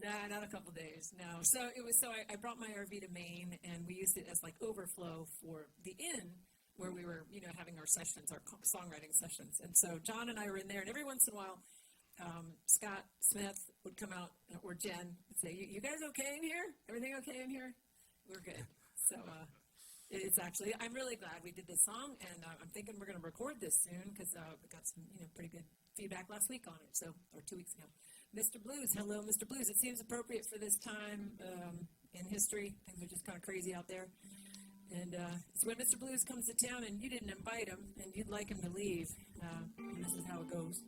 Nah, not a couple days, no. So I brought my RV to Maine, and we used it as like overflow for the inn where we were, having our sessions, our songwriting sessions. And so John and I were in there, and every once in a while, Scott Smith would come out, or Jen would say, you guys okay in here? Everything okay in here? We're good. So it's actually, I'm really glad we did this song, and I'm thinking we're going to record this soon because we got some, pretty good feedback last week on it, or 2 weeks ago. Mr. Blues, hello, Mr. Blues. It seems appropriate for this time in history. Things are just kind of crazy out there. And it's when Mr. Blues comes to town and you didn't invite him and you'd like him to leave. And this is how it goes.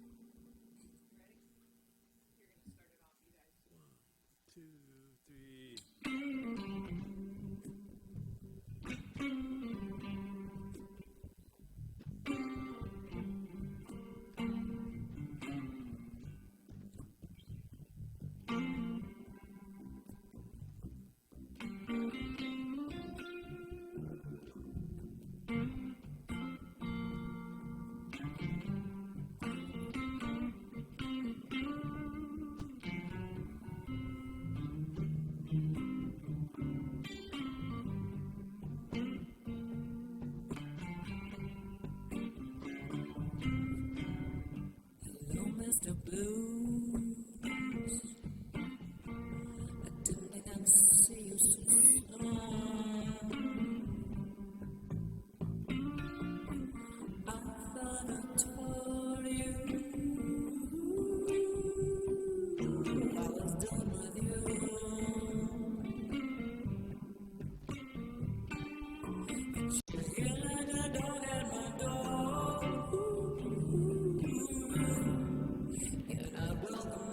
Mr. Blues, I didn't think I'd see you so soon. I thought I told you I was done with you. But you're like a dog at my door. Welcome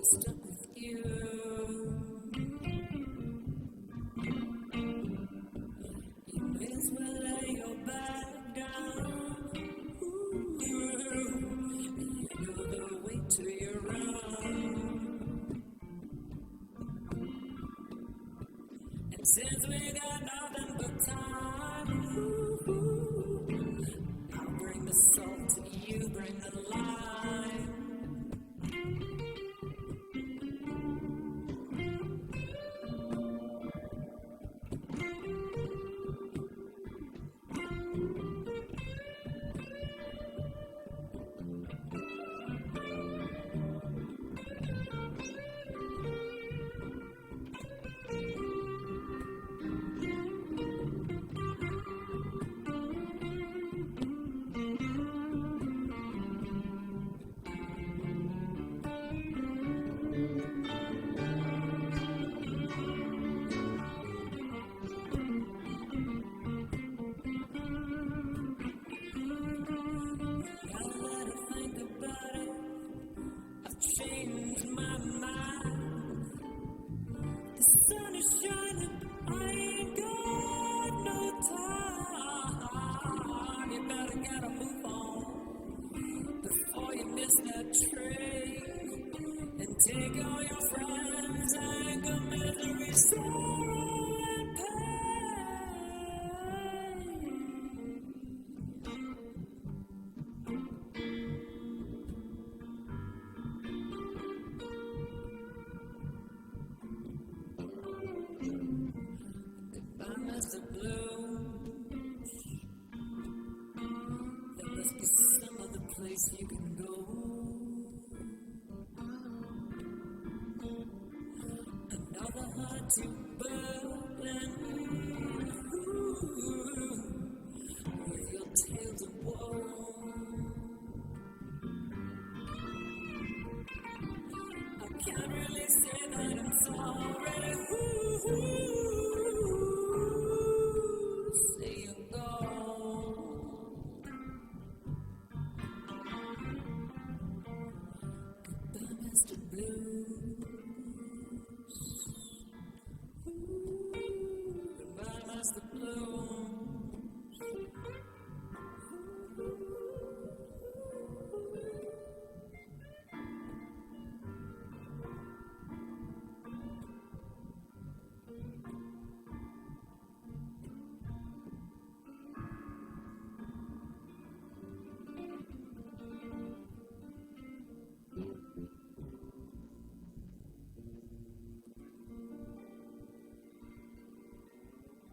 stuck with you. You may as well lay your back down. Ooh, you know the way to your round. And since we got nothing but time, I'll bring the salt and you bring the lime. Changed my mind. The sun is shining, I ain't got no time. You better get a move on before you miss that train. And take all your friends, anger, misery, sorrow, and the blues. There must be some other place you can go. Another heart to burden. With your tales of woe. I can't really say that I'm sorry. Say you go. Goodbye, Mr. Blues. Goodbye, Mr. Blues.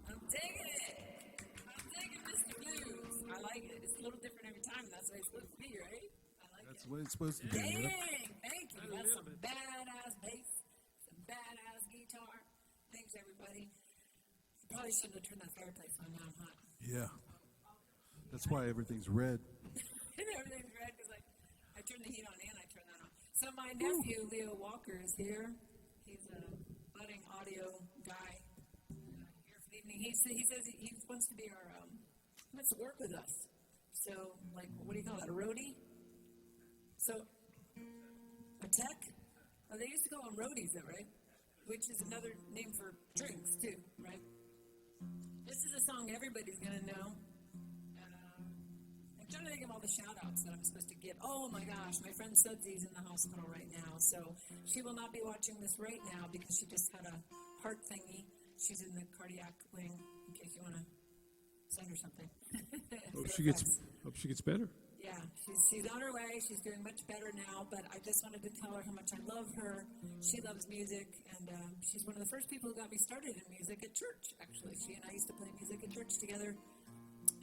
I'm digging it. I'm digging Mr. Blues. I like it. It's a little different every time. That's the way it's supposed to be, right? I like That's it. what it's supposed to be. Dang, Yeah? thank you. That's some badass bass, some badass guitar. Thanks, everybody. Probably shouldn't have turned that fireplace on. Now I'm hot. Yeah. That's why everything's red. Everything's red because I turned the heat on and I turned that on. So my nephew, Leo Walker, is here. He's a budding audio guy here for the evening. He says he wants to be our, wants to work with us. So, like, what do you call that, a roadie? So, a tech? Oh, they used to call them roadies, though, right? Which is another name for drinks, too, right? This is a song everybody's going to know. I'm trying to think of all the shout-outs that I'm supposed to give. Oh, my gosh, my friend Sudsy's in the hospital right now, so she will not be watching this right now because she just had a heart thingy. She's in the cardiac wing, in case you want to send her something. Hope she gets better. Yeah, she's on her way. She's doing much better now, but I just wanted to tell her how much I love her. She loves music, and she's one of the first people who got me started in music at church, actually. She and I used to play music at church together,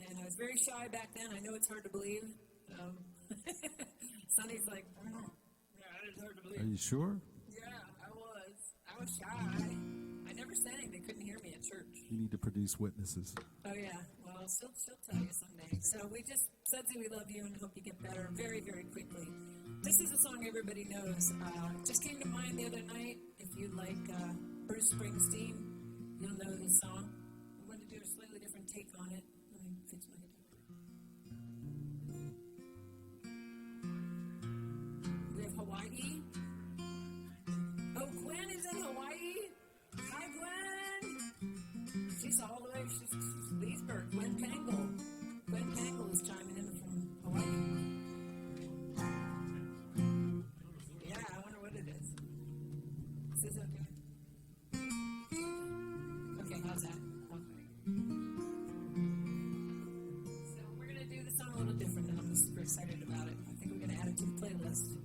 and I was very shy back then. I know it's hard to believe. Sonny's like, yeah, it's hard to believe. Are you sure? Yeah, I was shy. I never sang. They couldn't hear me at church. You need to produce witnesses. Oh, yeah. Well, she'll tell you someday. So we just, Sudsy, we love you and hope you get better very, very quickly. This is a song everybody knows. Just came to mind the other night. If you like Bruce Springsteen, you'll know this song. I'm going to do a slightly different take on it. Let me fix my guitar. We have Hawaii. Oh, Gwen is in Hawaii. Hi, Gwen. She's all the way. She's Leesburg. Gwen Pangle. Gwen Pangle is chiming in from Hawaii. Yeah, I wonder what it is. Is this okay? Okay, how's that? Okay. So we're going to do this song a little different, and I'm just super excited about it. I think we're going to add it to the playlist.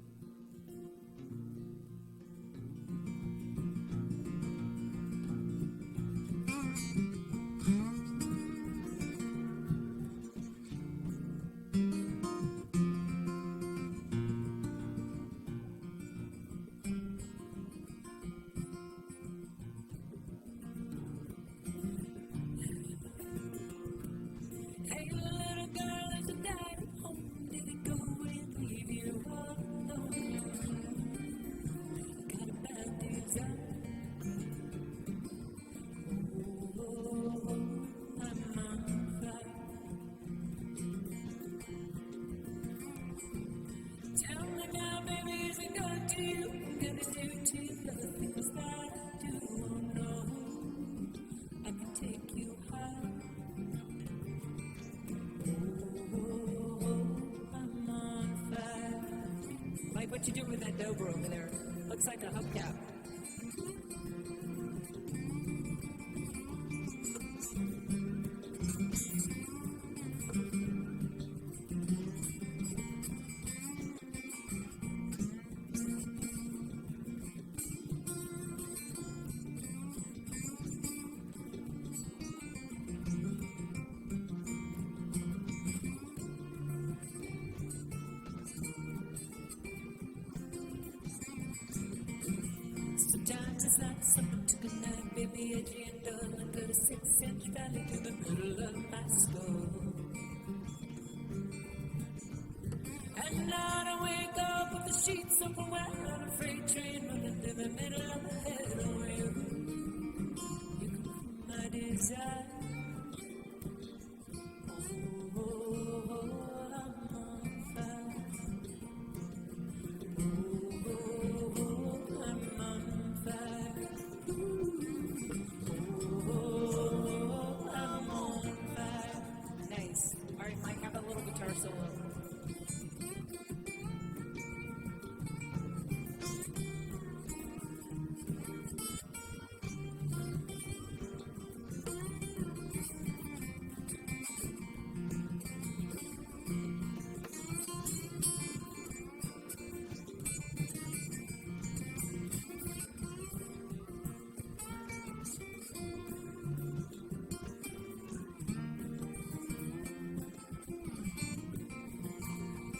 Hey, little girl, there's a dad at home. Did he go and leave you all alone? Got a bad desire. Oh, I'm on fire. Tell me now, baby, is it good to you? I'm gonna do to you the things that I do. Oh, no, I can take you high. I'm on fire. Mike, what you doing with that Dobro over there? Looks like a hubcap. Sometimes it's like someone took a knife, baby, edgy and dull, and cut a 6-inch valley through the middle of my skull. At night I wake up with the sheets open wide on a freight train running through the middle of my head. Oh, you can cool my desire. Oh, I'm on fire. Oh, I'm on fire. Oh, I'm on fire. Nice. All right, Mike, have a little guitar solo.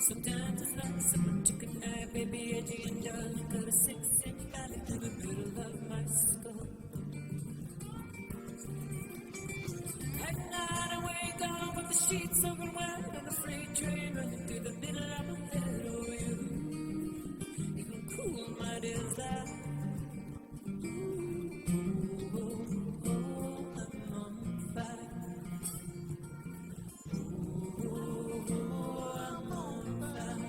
Sometimes it's like someone took a knife, baby, edgy and dull, and cut a 6-inch valley through the middle of my skull. At night I wake up with the sheets open wide on a freight train running through the middle of my head. Oh, you can cool my desire. Oh, I'm on fire. Oh, I'm on fire.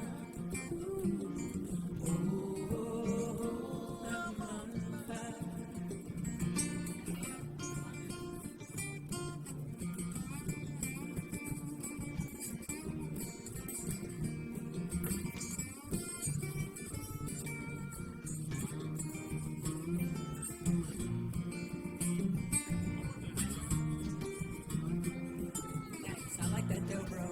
I'm on fire. Nice. I like that dobro.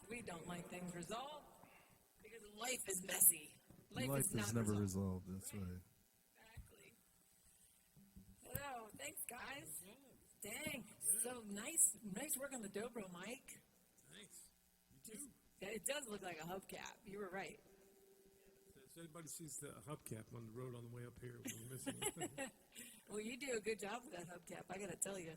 We don't like things resolved because life is messy. Life is not is never resolved. resolved. That's right. Exactly. Hello, thanks guys. Dang, so nice work on the dobro mic. Thanks. You too. Yeah, it does look like a hubcap. You were right. So anybody sees the hubcap on the road on the way up here, we're missing it. Well, you do a good job with that hubcap, I gotta tell you.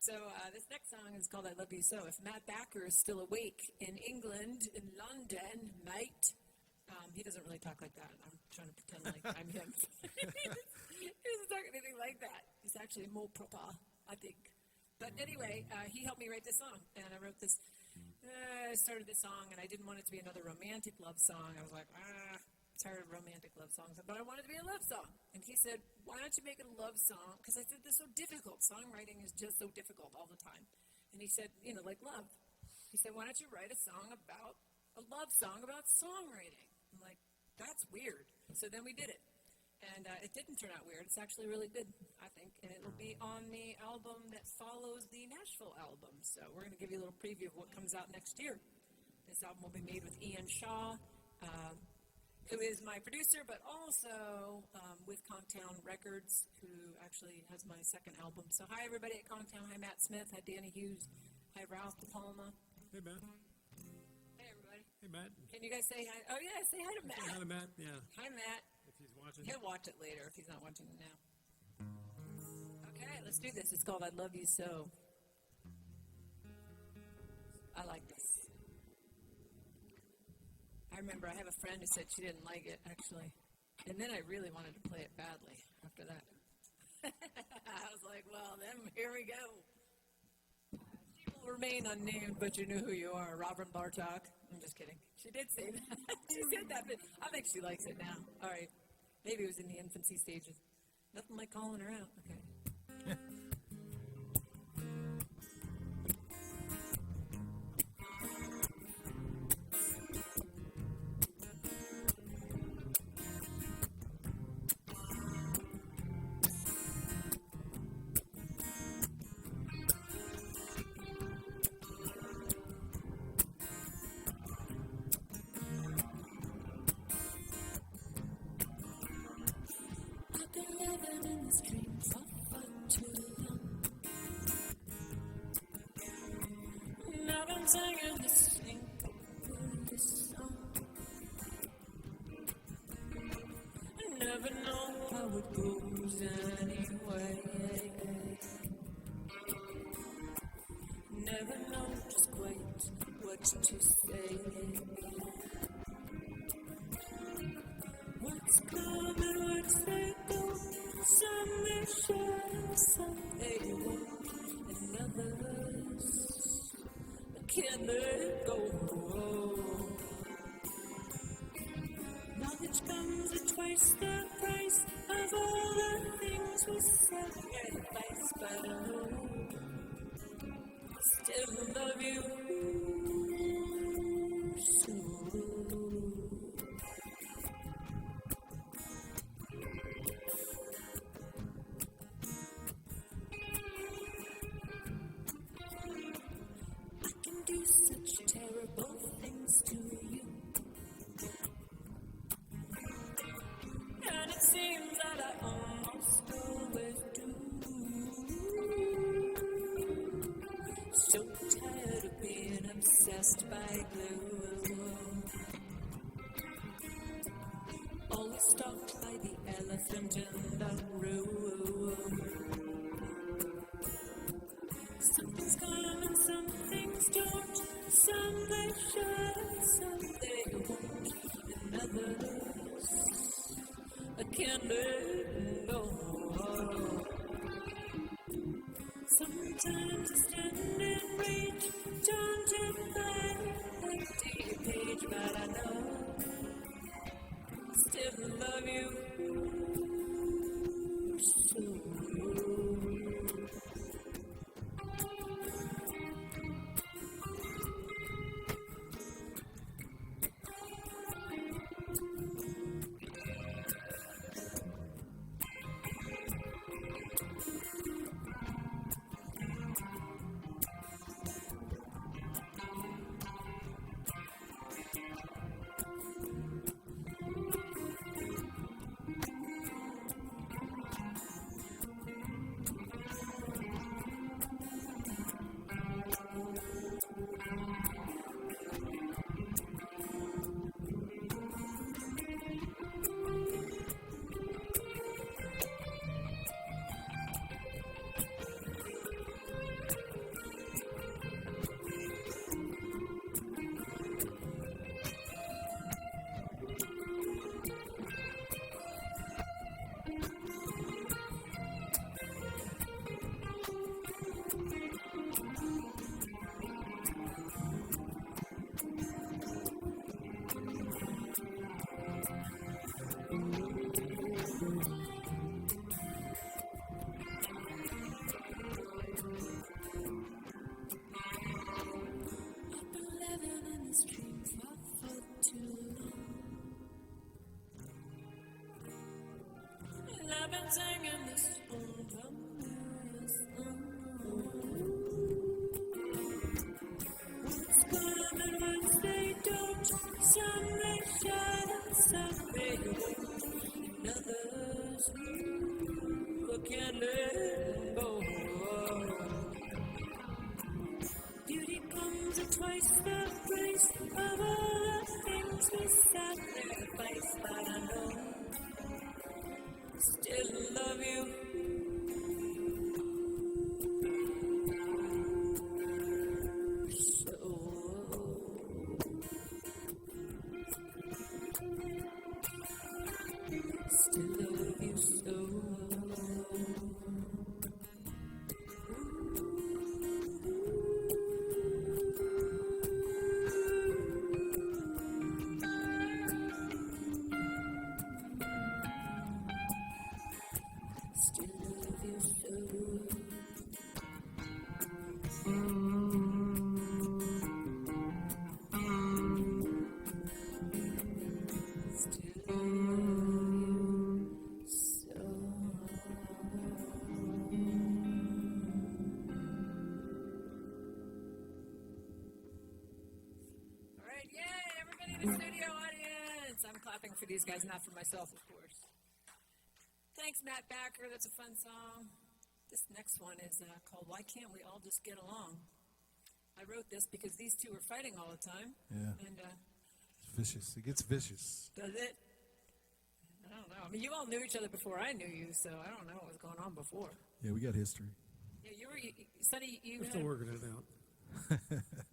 So this next song is called I Love You So. If Matt Backer is still awake in England, in London, mate, he doesn't really talk like that. I'm trying to pretend like I'm him. He doesn't talk anything like that. He's actually more proper, I think. But anyway, he helped me write this song, and I wrote this. I started this song, and I didn't want it to be another romantic love song. I was like, tired of romantic love songs, but I wanted it to be a love song. And he said, why don't you make it a love song? Because I said, this is so difficult. Songwriting is just so difficult all the time. And he said, like love. He said, why don't you write a song about, a love song about songwriting? I'm like, that's weird. So then we did it. And it didn't turn out weird. It's actually really good, I think. And it will be on the album that follows the Nashville album. So we're going to give you a little preview of what comes out next year. This album will be made with Ian Shaw, who is my producer, but also with Contown Records, who actually has my second album. So hi, everybody at Contown. Hi, Matt Smith. Hi, Danny Hughes. Hi, Ralph De Palma. Hey, Matt. Hey, everybody. Hey, Matt. Can you guys say hi? Oh, yeah, say hi to Matt. Say hi to Matt, yeah. Hi, Matt. If he's watching. He'll watch it later if he's not watching it now. Okay, let's do this. It's called I Love You So. I like this. I remember I have a friend who said she didn't like it, actually. And then I really wanted to play it badly after that. I was like, well, then here we go. She will remain unnamed, but you know who you are. Robin Bartok. I'm just kidding. She did say that. She said that, but I think she likes it now. All right. Maybe it was in the infancy stages. Nothing like calling her out. Okay. Living in this dream for far too long. Now I'm singing this this song. I never know how it goes anyway. Never know just quite what to say. What's coming, what's they go? Some may shine, some they won't, and others can't let it go. Knowledge comes at twice the price of all the things we sacrifice, but I know still love you so. Do such terrible things to you, and it seems that I almost always do. So tired of being obsessed by glue, always stalked by the elephant in the room. Some things come and some things don't. Some they should and some they won't. And others I can't let go. Sometimes I stand in rage, daunted by an empty page, but I know still love you so. I've been singing this song from what's coming once they don't. Some may shine and some may won't. And others who can't let go. Beauty comes at twice the price of all the things we sacrifice, but I know still love you. So still love you so. Still love you so. Still love you so. All right, yay, everybody in the studio audience. I'm clapping for these guys, not for myself, of course. Thanks, Matt Backer. That's a fun song. This next one is called Why Can't We All Just Get Along? I wrote this because these two are fighting all the time. Yeah. And It's vicious. It gets vicious. does it? I don't know. I mean, you all knew each other before I knew you, so I don't know what was going on before. Yeah, we got history. Yeah, Sonny, you We're had, still working it out.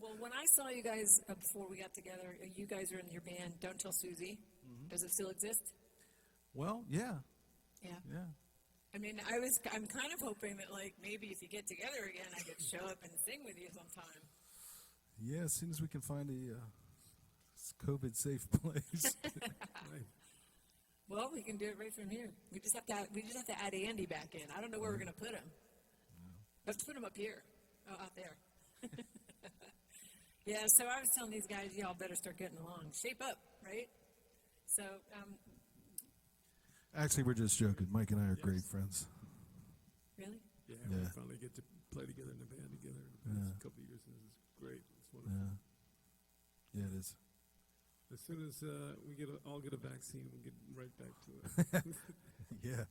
well, when I saw you guys before we got together, you guys are in your band, Don't Tell Susie. Mm-hmm. Does it still exist? Well, yeah. Yeah. Yeah. I mean, I'm kind of hoping that, like, maybe if you get together again, I could show up and sing with you sometime. Yeah, as soon as we can find a COVID-safe place. Right. Well, we can do it right from here. We just have to add Andy back in. I don't know where we're gonna put him. Let's put him up here. Oh, out there. Yeah. So I was telling these guys, y'all better start getting along. Shape up, right? So, Actually, we're just joking. Mike and I are great friends. really? Yeah, Yeah. we finally get to play together in a band together. Yeah. It's a couple of years, and it's great. It's wonderful. Yeah. Yeah, it is. As soon as we all get a vaccine, we'll get right back to it. Yeah.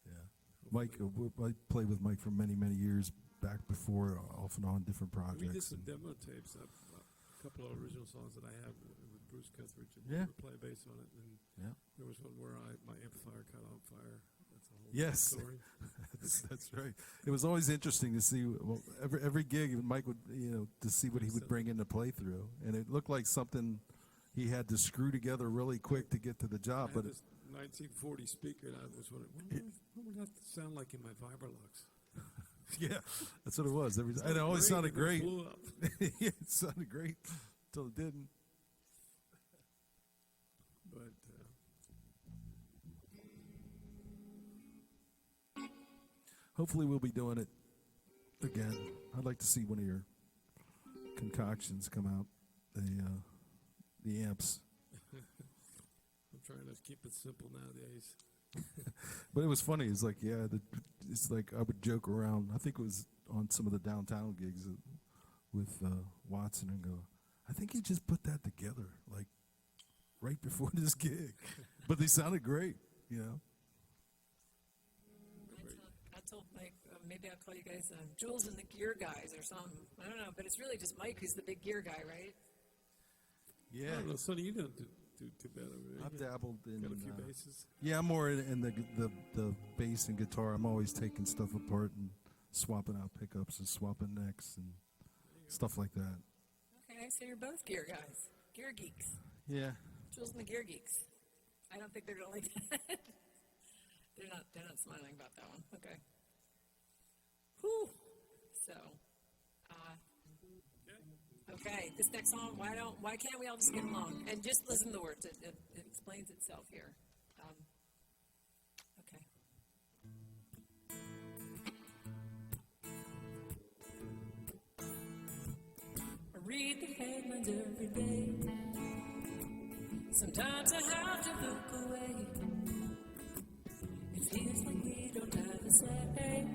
Yeah. Mike, I played with Mike for many, many years back before, off and on different projects. We did some and- demo tapes, a couple of original songs that I have with Bruce Cuthridge, and Yeah. we play bass on it. And Yeah. there was one where my amplifier caught on fire. That's a whole Yes. story. That's right. It was always interesting to see every gig Mike would, to see what he would bring in to play through, and it looked like something he had to screw together really quick to get to the I job. had But this 1940 speaker, and I was wondering, what would that sound like in my Vibrolux? yeah, that's what it was. And it always sounded and then great. blew up. Yeah, it sounded great until it didn't. But Hopefully, we'll be doing it again. I'd like to see one of your concoctions come out. The amps. I'm trying to keep it simple nowadays. But it was funny. It's like, it's like I would joke around. I think it was on some of the downtown gigs with Watson and go, I think he just put that together, like right before this gig. But they sounded great, I told Mike, maybe I'll call you guys Jules and the Gear Guys or something. I don't know, but it's really just Mike who's the big gear guy, right? I Yeah. don't know, Sonny, you don't do too bad over there. I've You dabbled in. got a few basses. Yeah, I'm more in the bass and guitar. I'm always taking stuff apart and swapping out pickups and swapping necks and stuff like that. Okay, so you're both gear guys, gear geeks. Yeah. Jules and the Gear Geeks. I don't think they're gonna like that. They're not smiling about that one. Okay. Whew. So, okay, this next song, why can't we all just get along? And just listen to the words. It explains itself here. read the headlines every day. Sometimes I have to look away. It feels like we don't have a say.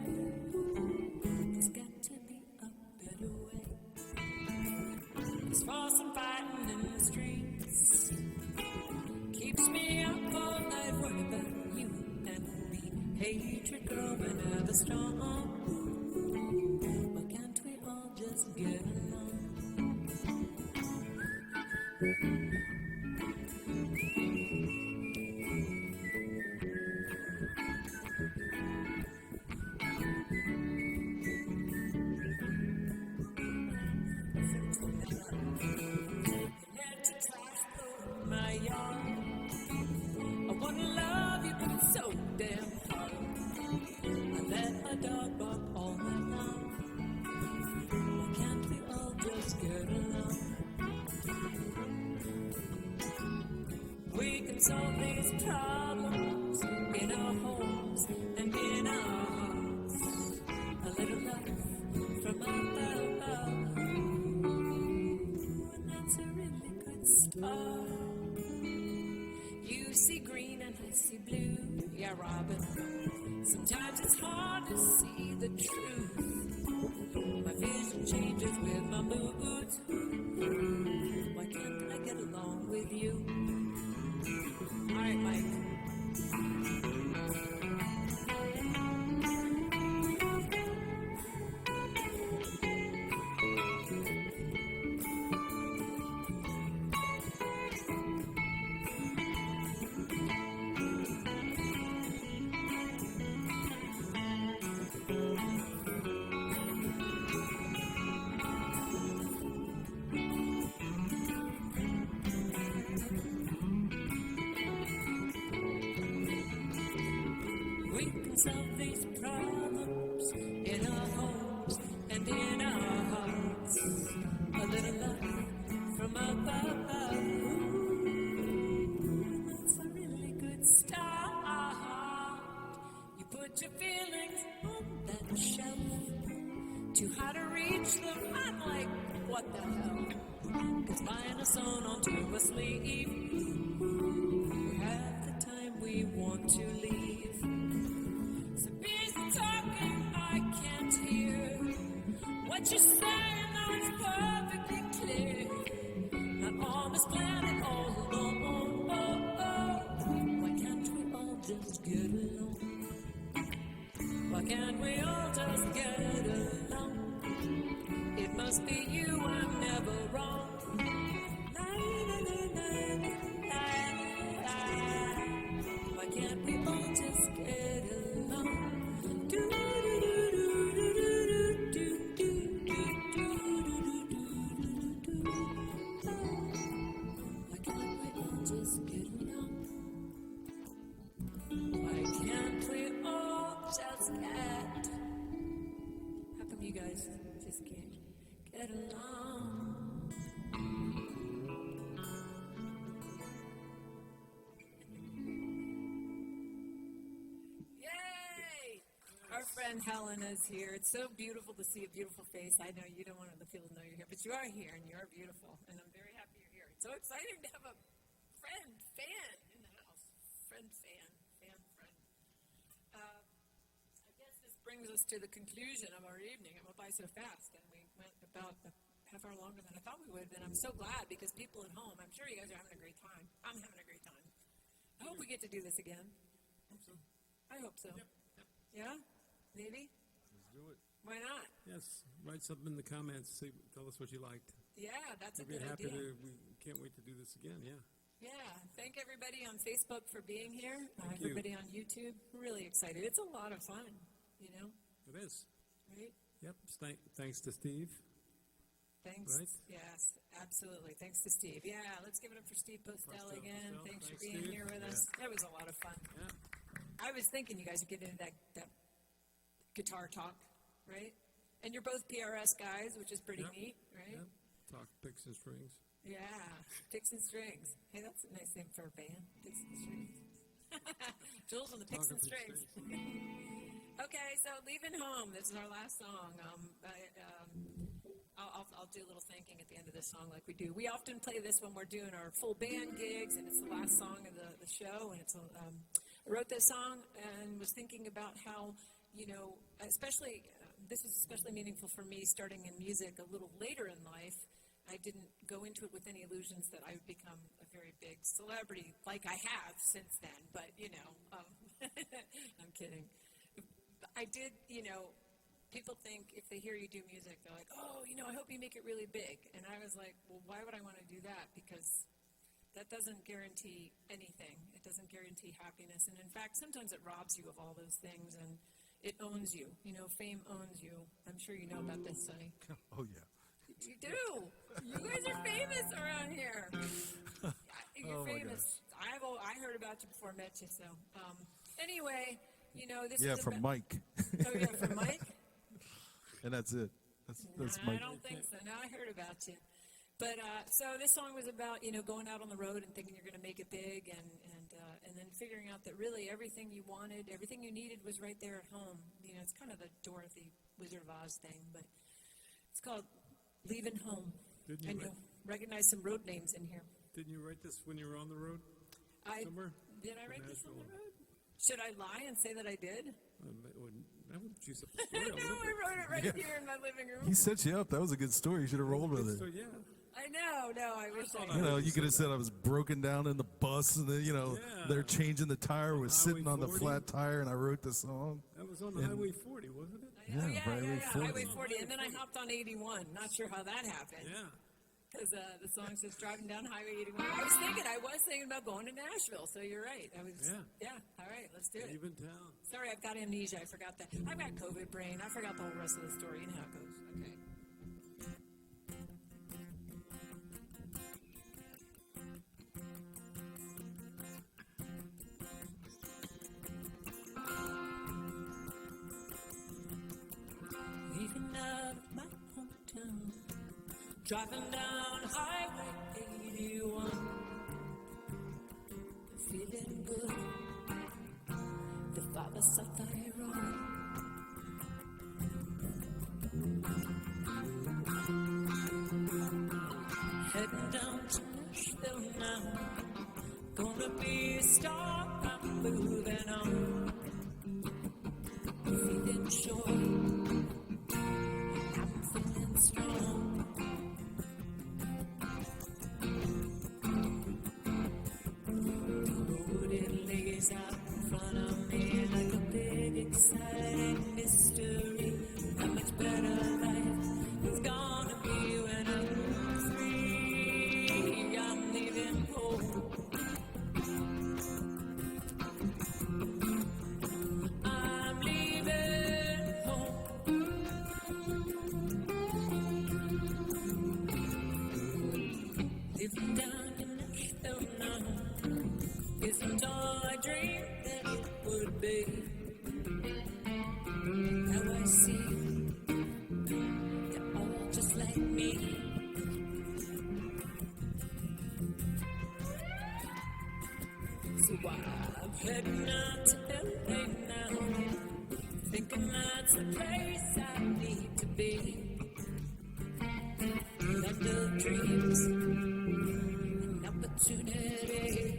There's got to be a better way. There's false and fighting in the streets. Keeps me up all night worried about you and me. Hatred growing ever strong. Why can't we all just get along? My yard. I wanna love you, but it's so damn hard. I let my dog bark all night long. Why can't we all just get along? We can solve these problems in our homes and in our hearts. A little love from above, and that's a really good start. You see green and I see blue, yeah, Robin. Sometimes it's hard to see the truth. My vision changes with my moods. Why can't I get along with you? All right, Mike. We can solve these problems in our homes and in our hearts. A little love from above. Ooh, that's a really good start. You put your feelings on that shelf. Too hard to reach them. I'm like, what the hell? 'Cause buying a song onto a sleeve. Half the time we want to leave. So busy talking, I can't hear what you're saying, though it's perfectly clear. Not on this planet all alone. Why can't we all just get along? Why can't we all just get along? It must be you, I'm never wrong. Why can't we all just get along? Why can't we all just get along? Why can't we all just get? How come you guys just can't get along? Yay! Our friend Helen is here. It's so beautiful to see a beautiful face. I know you don't want the people to know you're here, but you are here and you are beautiful. And I'm very happy you're here. It's so exciting to have a fan in the house. Friend. I guess this brings us to the conclusion of our evening. It went by so fast, and we went about a half hour longer than I thought we would. And I'm so glad because people at home, I'm sure you guys are having a great time. I'm having a great time. I hope we get to do this again. Hope so. I hope so. Yep. Yeah? Maybe? Let's do it. Why not? Yes, write something in the comments. Tell us what you liked. Yeah, that's a We'd be good happy idea. We can't wait to do this again, yeah. Yeah, thank everybody on Facebook for being here. Thank you. Everybody on YouTube. Really excited. It's a lot of fun, you know, It is. right? Yep, thanks to Steve. Thanks. Right? Yes, absolutely. Thanks to Steve. Yeah, let's give it up for Steve Postell again. Postell. Thanks for Thanks, being Steve. here with us. That was a lot of fun. Yeah. I was thinking you guys would get into that guitar talk, right? And you're both PRS guys, which is pretty Yep. neat, right? Yep. Talk picks and strings. Yeah, picks and strings. Hey, that's a nice name for a band. Picks and strings. Jules on the picks and Talking strings. Okay, so leaving home. This is our last song. I'll do a little thanking at the end of this song like we do. We often play this when we're doing our full band gigs, and it's the last song of the show. And it's I wrote this song and was thinking about how, especially this was especially meaningful for me starting in music a little later in life. I didn't go into it with any illusions that I would become a very big celebrity like I have since then. But, I'm kidding. I did, people think if they hear you do music, they're like, oh, I hope you make it really big. And I was like, well, why would I want to do that? Because that doesn't guarantee anything. It doesn't guarantee happiness. And in fact, sometimes it robs you of all those things and it owns you. Fame owns you. I'm sure you know about this, Sonny. Oh, yeah. You do. You guys are famous around here. You're Oh, my famous. I heard about you before I met you. So anyway, this Yeah, is from Mike. Oh, yeah, from Mike? And that's it. That's I Mike. don't think so. Now I heard about you. But so this song was about, going out on the road and thinking you're going to make it big and then figuring out that really everything you wanted, everything you needed was right there at home. It's kind of the Dorothy Wizard of Oz thing, but it's called Leaving Home. Didn't you recognize some road names in here. Didn't you write this when you were on the road somewhere? Did I write this on the Nashville. road? Should I lie and say that I did? That would juice up the story a No, little I bit. wrote it right here in my living room. He set you up. That was a good story. You should have rolled with So, it. yeah. I know. No, I wish I You could have said I was broken down in the bus, and then they're changing the tire. Was Highway sitting on the 40. flat tire, and I wrote the song. That was on Highway 40, wasn't it? Yeah, Highway 40. Highway 40, and then I hopped on 81. Not sure how that happened. Yeah. Because the song says driving down Highway 81. I was thinking about going to Nashville, so you're right. Yeah, all right, let's do it. Even town. Sorry, I've got amnesia. I forgot that. I've got COVID brain. I forgot the whole rest of the story. You know how it goes. Okay. Leaving out of my hometown, driving down Highway 81, feeling good. The father said I wrong. Heading down to Nashville now, gonna be a star. I'm moving on, feeling sure. I'm feeling strong. The road it lays out in front of me like a big exciting mystery. How much better life is gonna be when I'm free. I'm leaving home. I'm leaving home. Living down in Nashville now isn't all I dreamed that it would be. Now I see they're all just like me. So I'm heading out to LA now, thinking that's the place I need to be. Land of dreams and opportunity.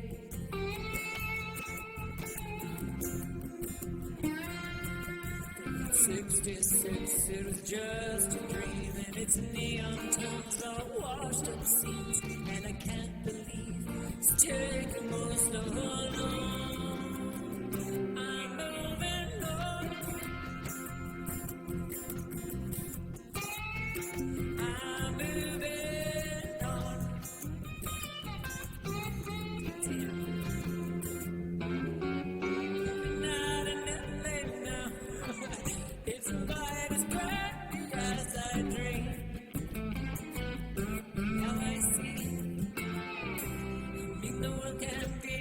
66, it was just a dream, and it's neon tones all washed up scenes, and I can't believe it's taking most of alone. I'm moving on. I'm moving on. Not in LA now. It's quite as bright as I dream. Now I see, mean the world can be.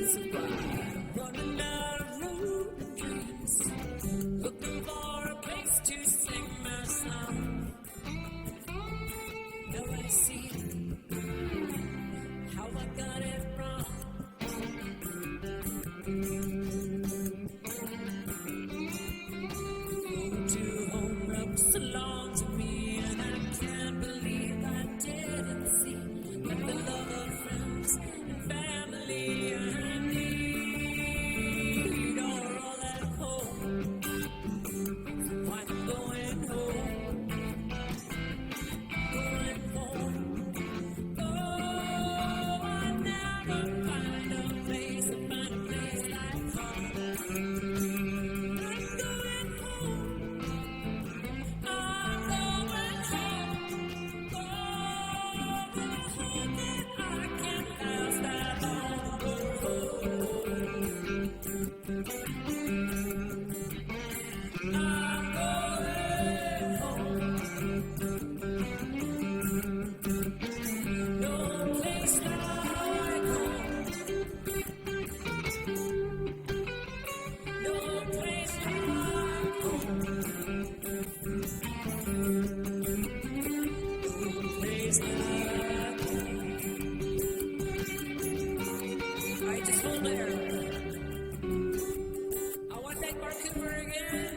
So I'm running out of room and dreams, looking for a place to sing my song. Now I see how I got it wrong. All right, just hold there. I want to thank Mark Cooper again.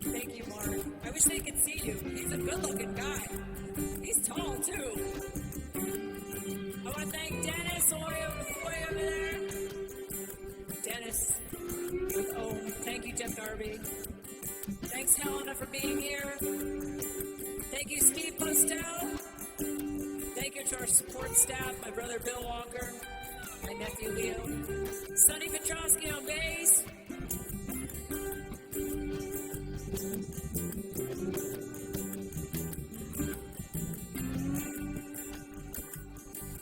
Thank you, Mark. I wish they could see you. He's a good-looking guy. He's tall, too. I want to thank Dennis way over there. Dennis with O. Thank you, Jeff Darby. Thanks, Helena, for being here. Thank you, Steve Postell. Thank you to our support staff, my brother Bill Walker, my nephew Leo, Sonny Petrosky on bass.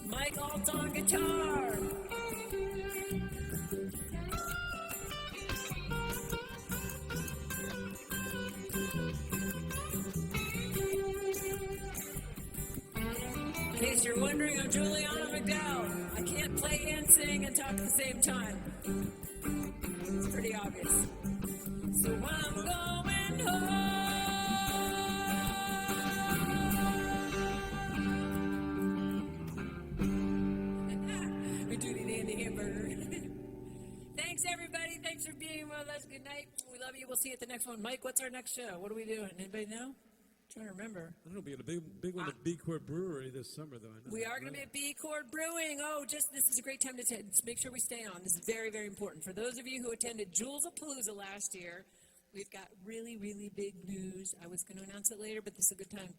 Mike Ault on guitar. In case you're wondering, I'm Juliana MacDowell. I can't play and sing and talk at the same time. It's pretty obvious. So I'm going home. We do the Andy hamburger. Thanks, everybody. Thanks for being with us. Good night. We love you. We'll see you at the next one. Mike, what's our next show? What are we doing? Anybody know? Trying to remember. I don't know, being a big one at B Court Brewery this summer, though. I know We are going to be at B Court Brewing. Oh, this is a great time to make sure we stay on. This is very, very important. For those of you who attended Julesapalooza last year, we've got really, really big news. I was going to announce it later, but this is a good time.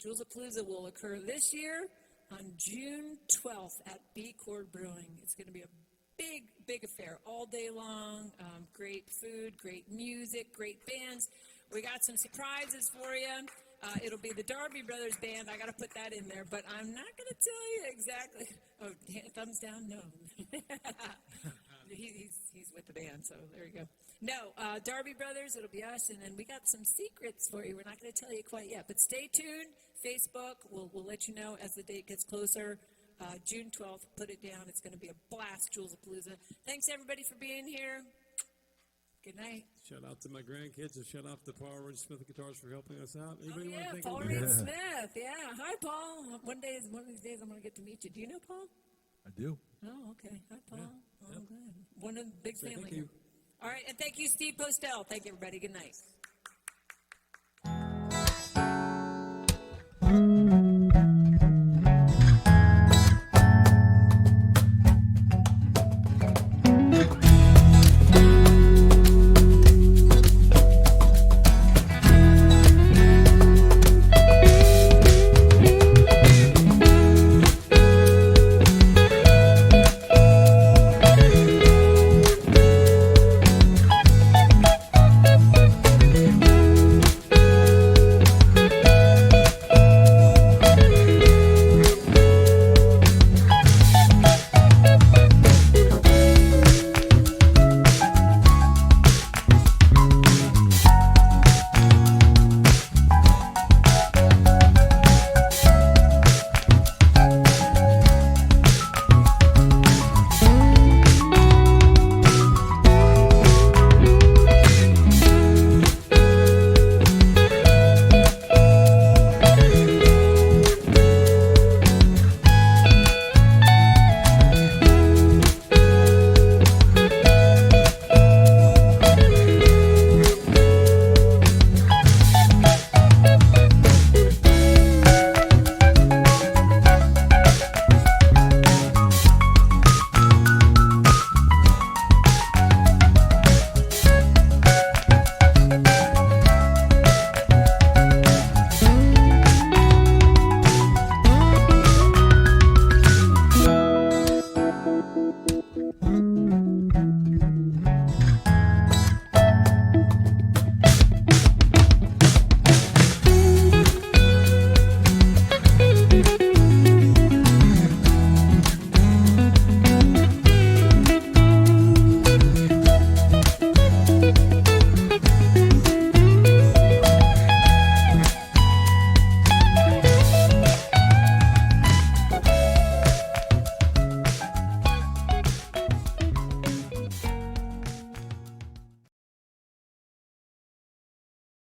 Julesapalooza will occur this year on June 12th at B Court Brewing. It's going to be a big, big affair all day long. Great food, great music, great bands. We got some surprises for you. It'll be the Darby Brothers Band. I got to put that in there, but I'm not going to tell you exactly. Oh, thumbs down? No. He's with the band, so there you go. No, Darby Brothers, it'll be us, and then we got some secrets for you. We're not going to tell you quite yet, but stay tuned. Facebook, we'll let you know as the date gets closer. June 12th, put it down. It's going to be a blast, Julesapalooza. Thanks, everybody, for being here. Good night. Shout out to my grandkids and shout out to Paul Reed Smith Guitars for helping us out. Anybody want to thank Paul anybody? Reed Smith. Yeah. Hi, Paul. One of these days, I'm going to get to meet you. Do you know Paul? I do. Oh, okay. Hi, Paul. Yeah. Oh, good. One of the big Say family thank here. you. All right, and thank you, Steve Postell. Thank you, everybody. Good night.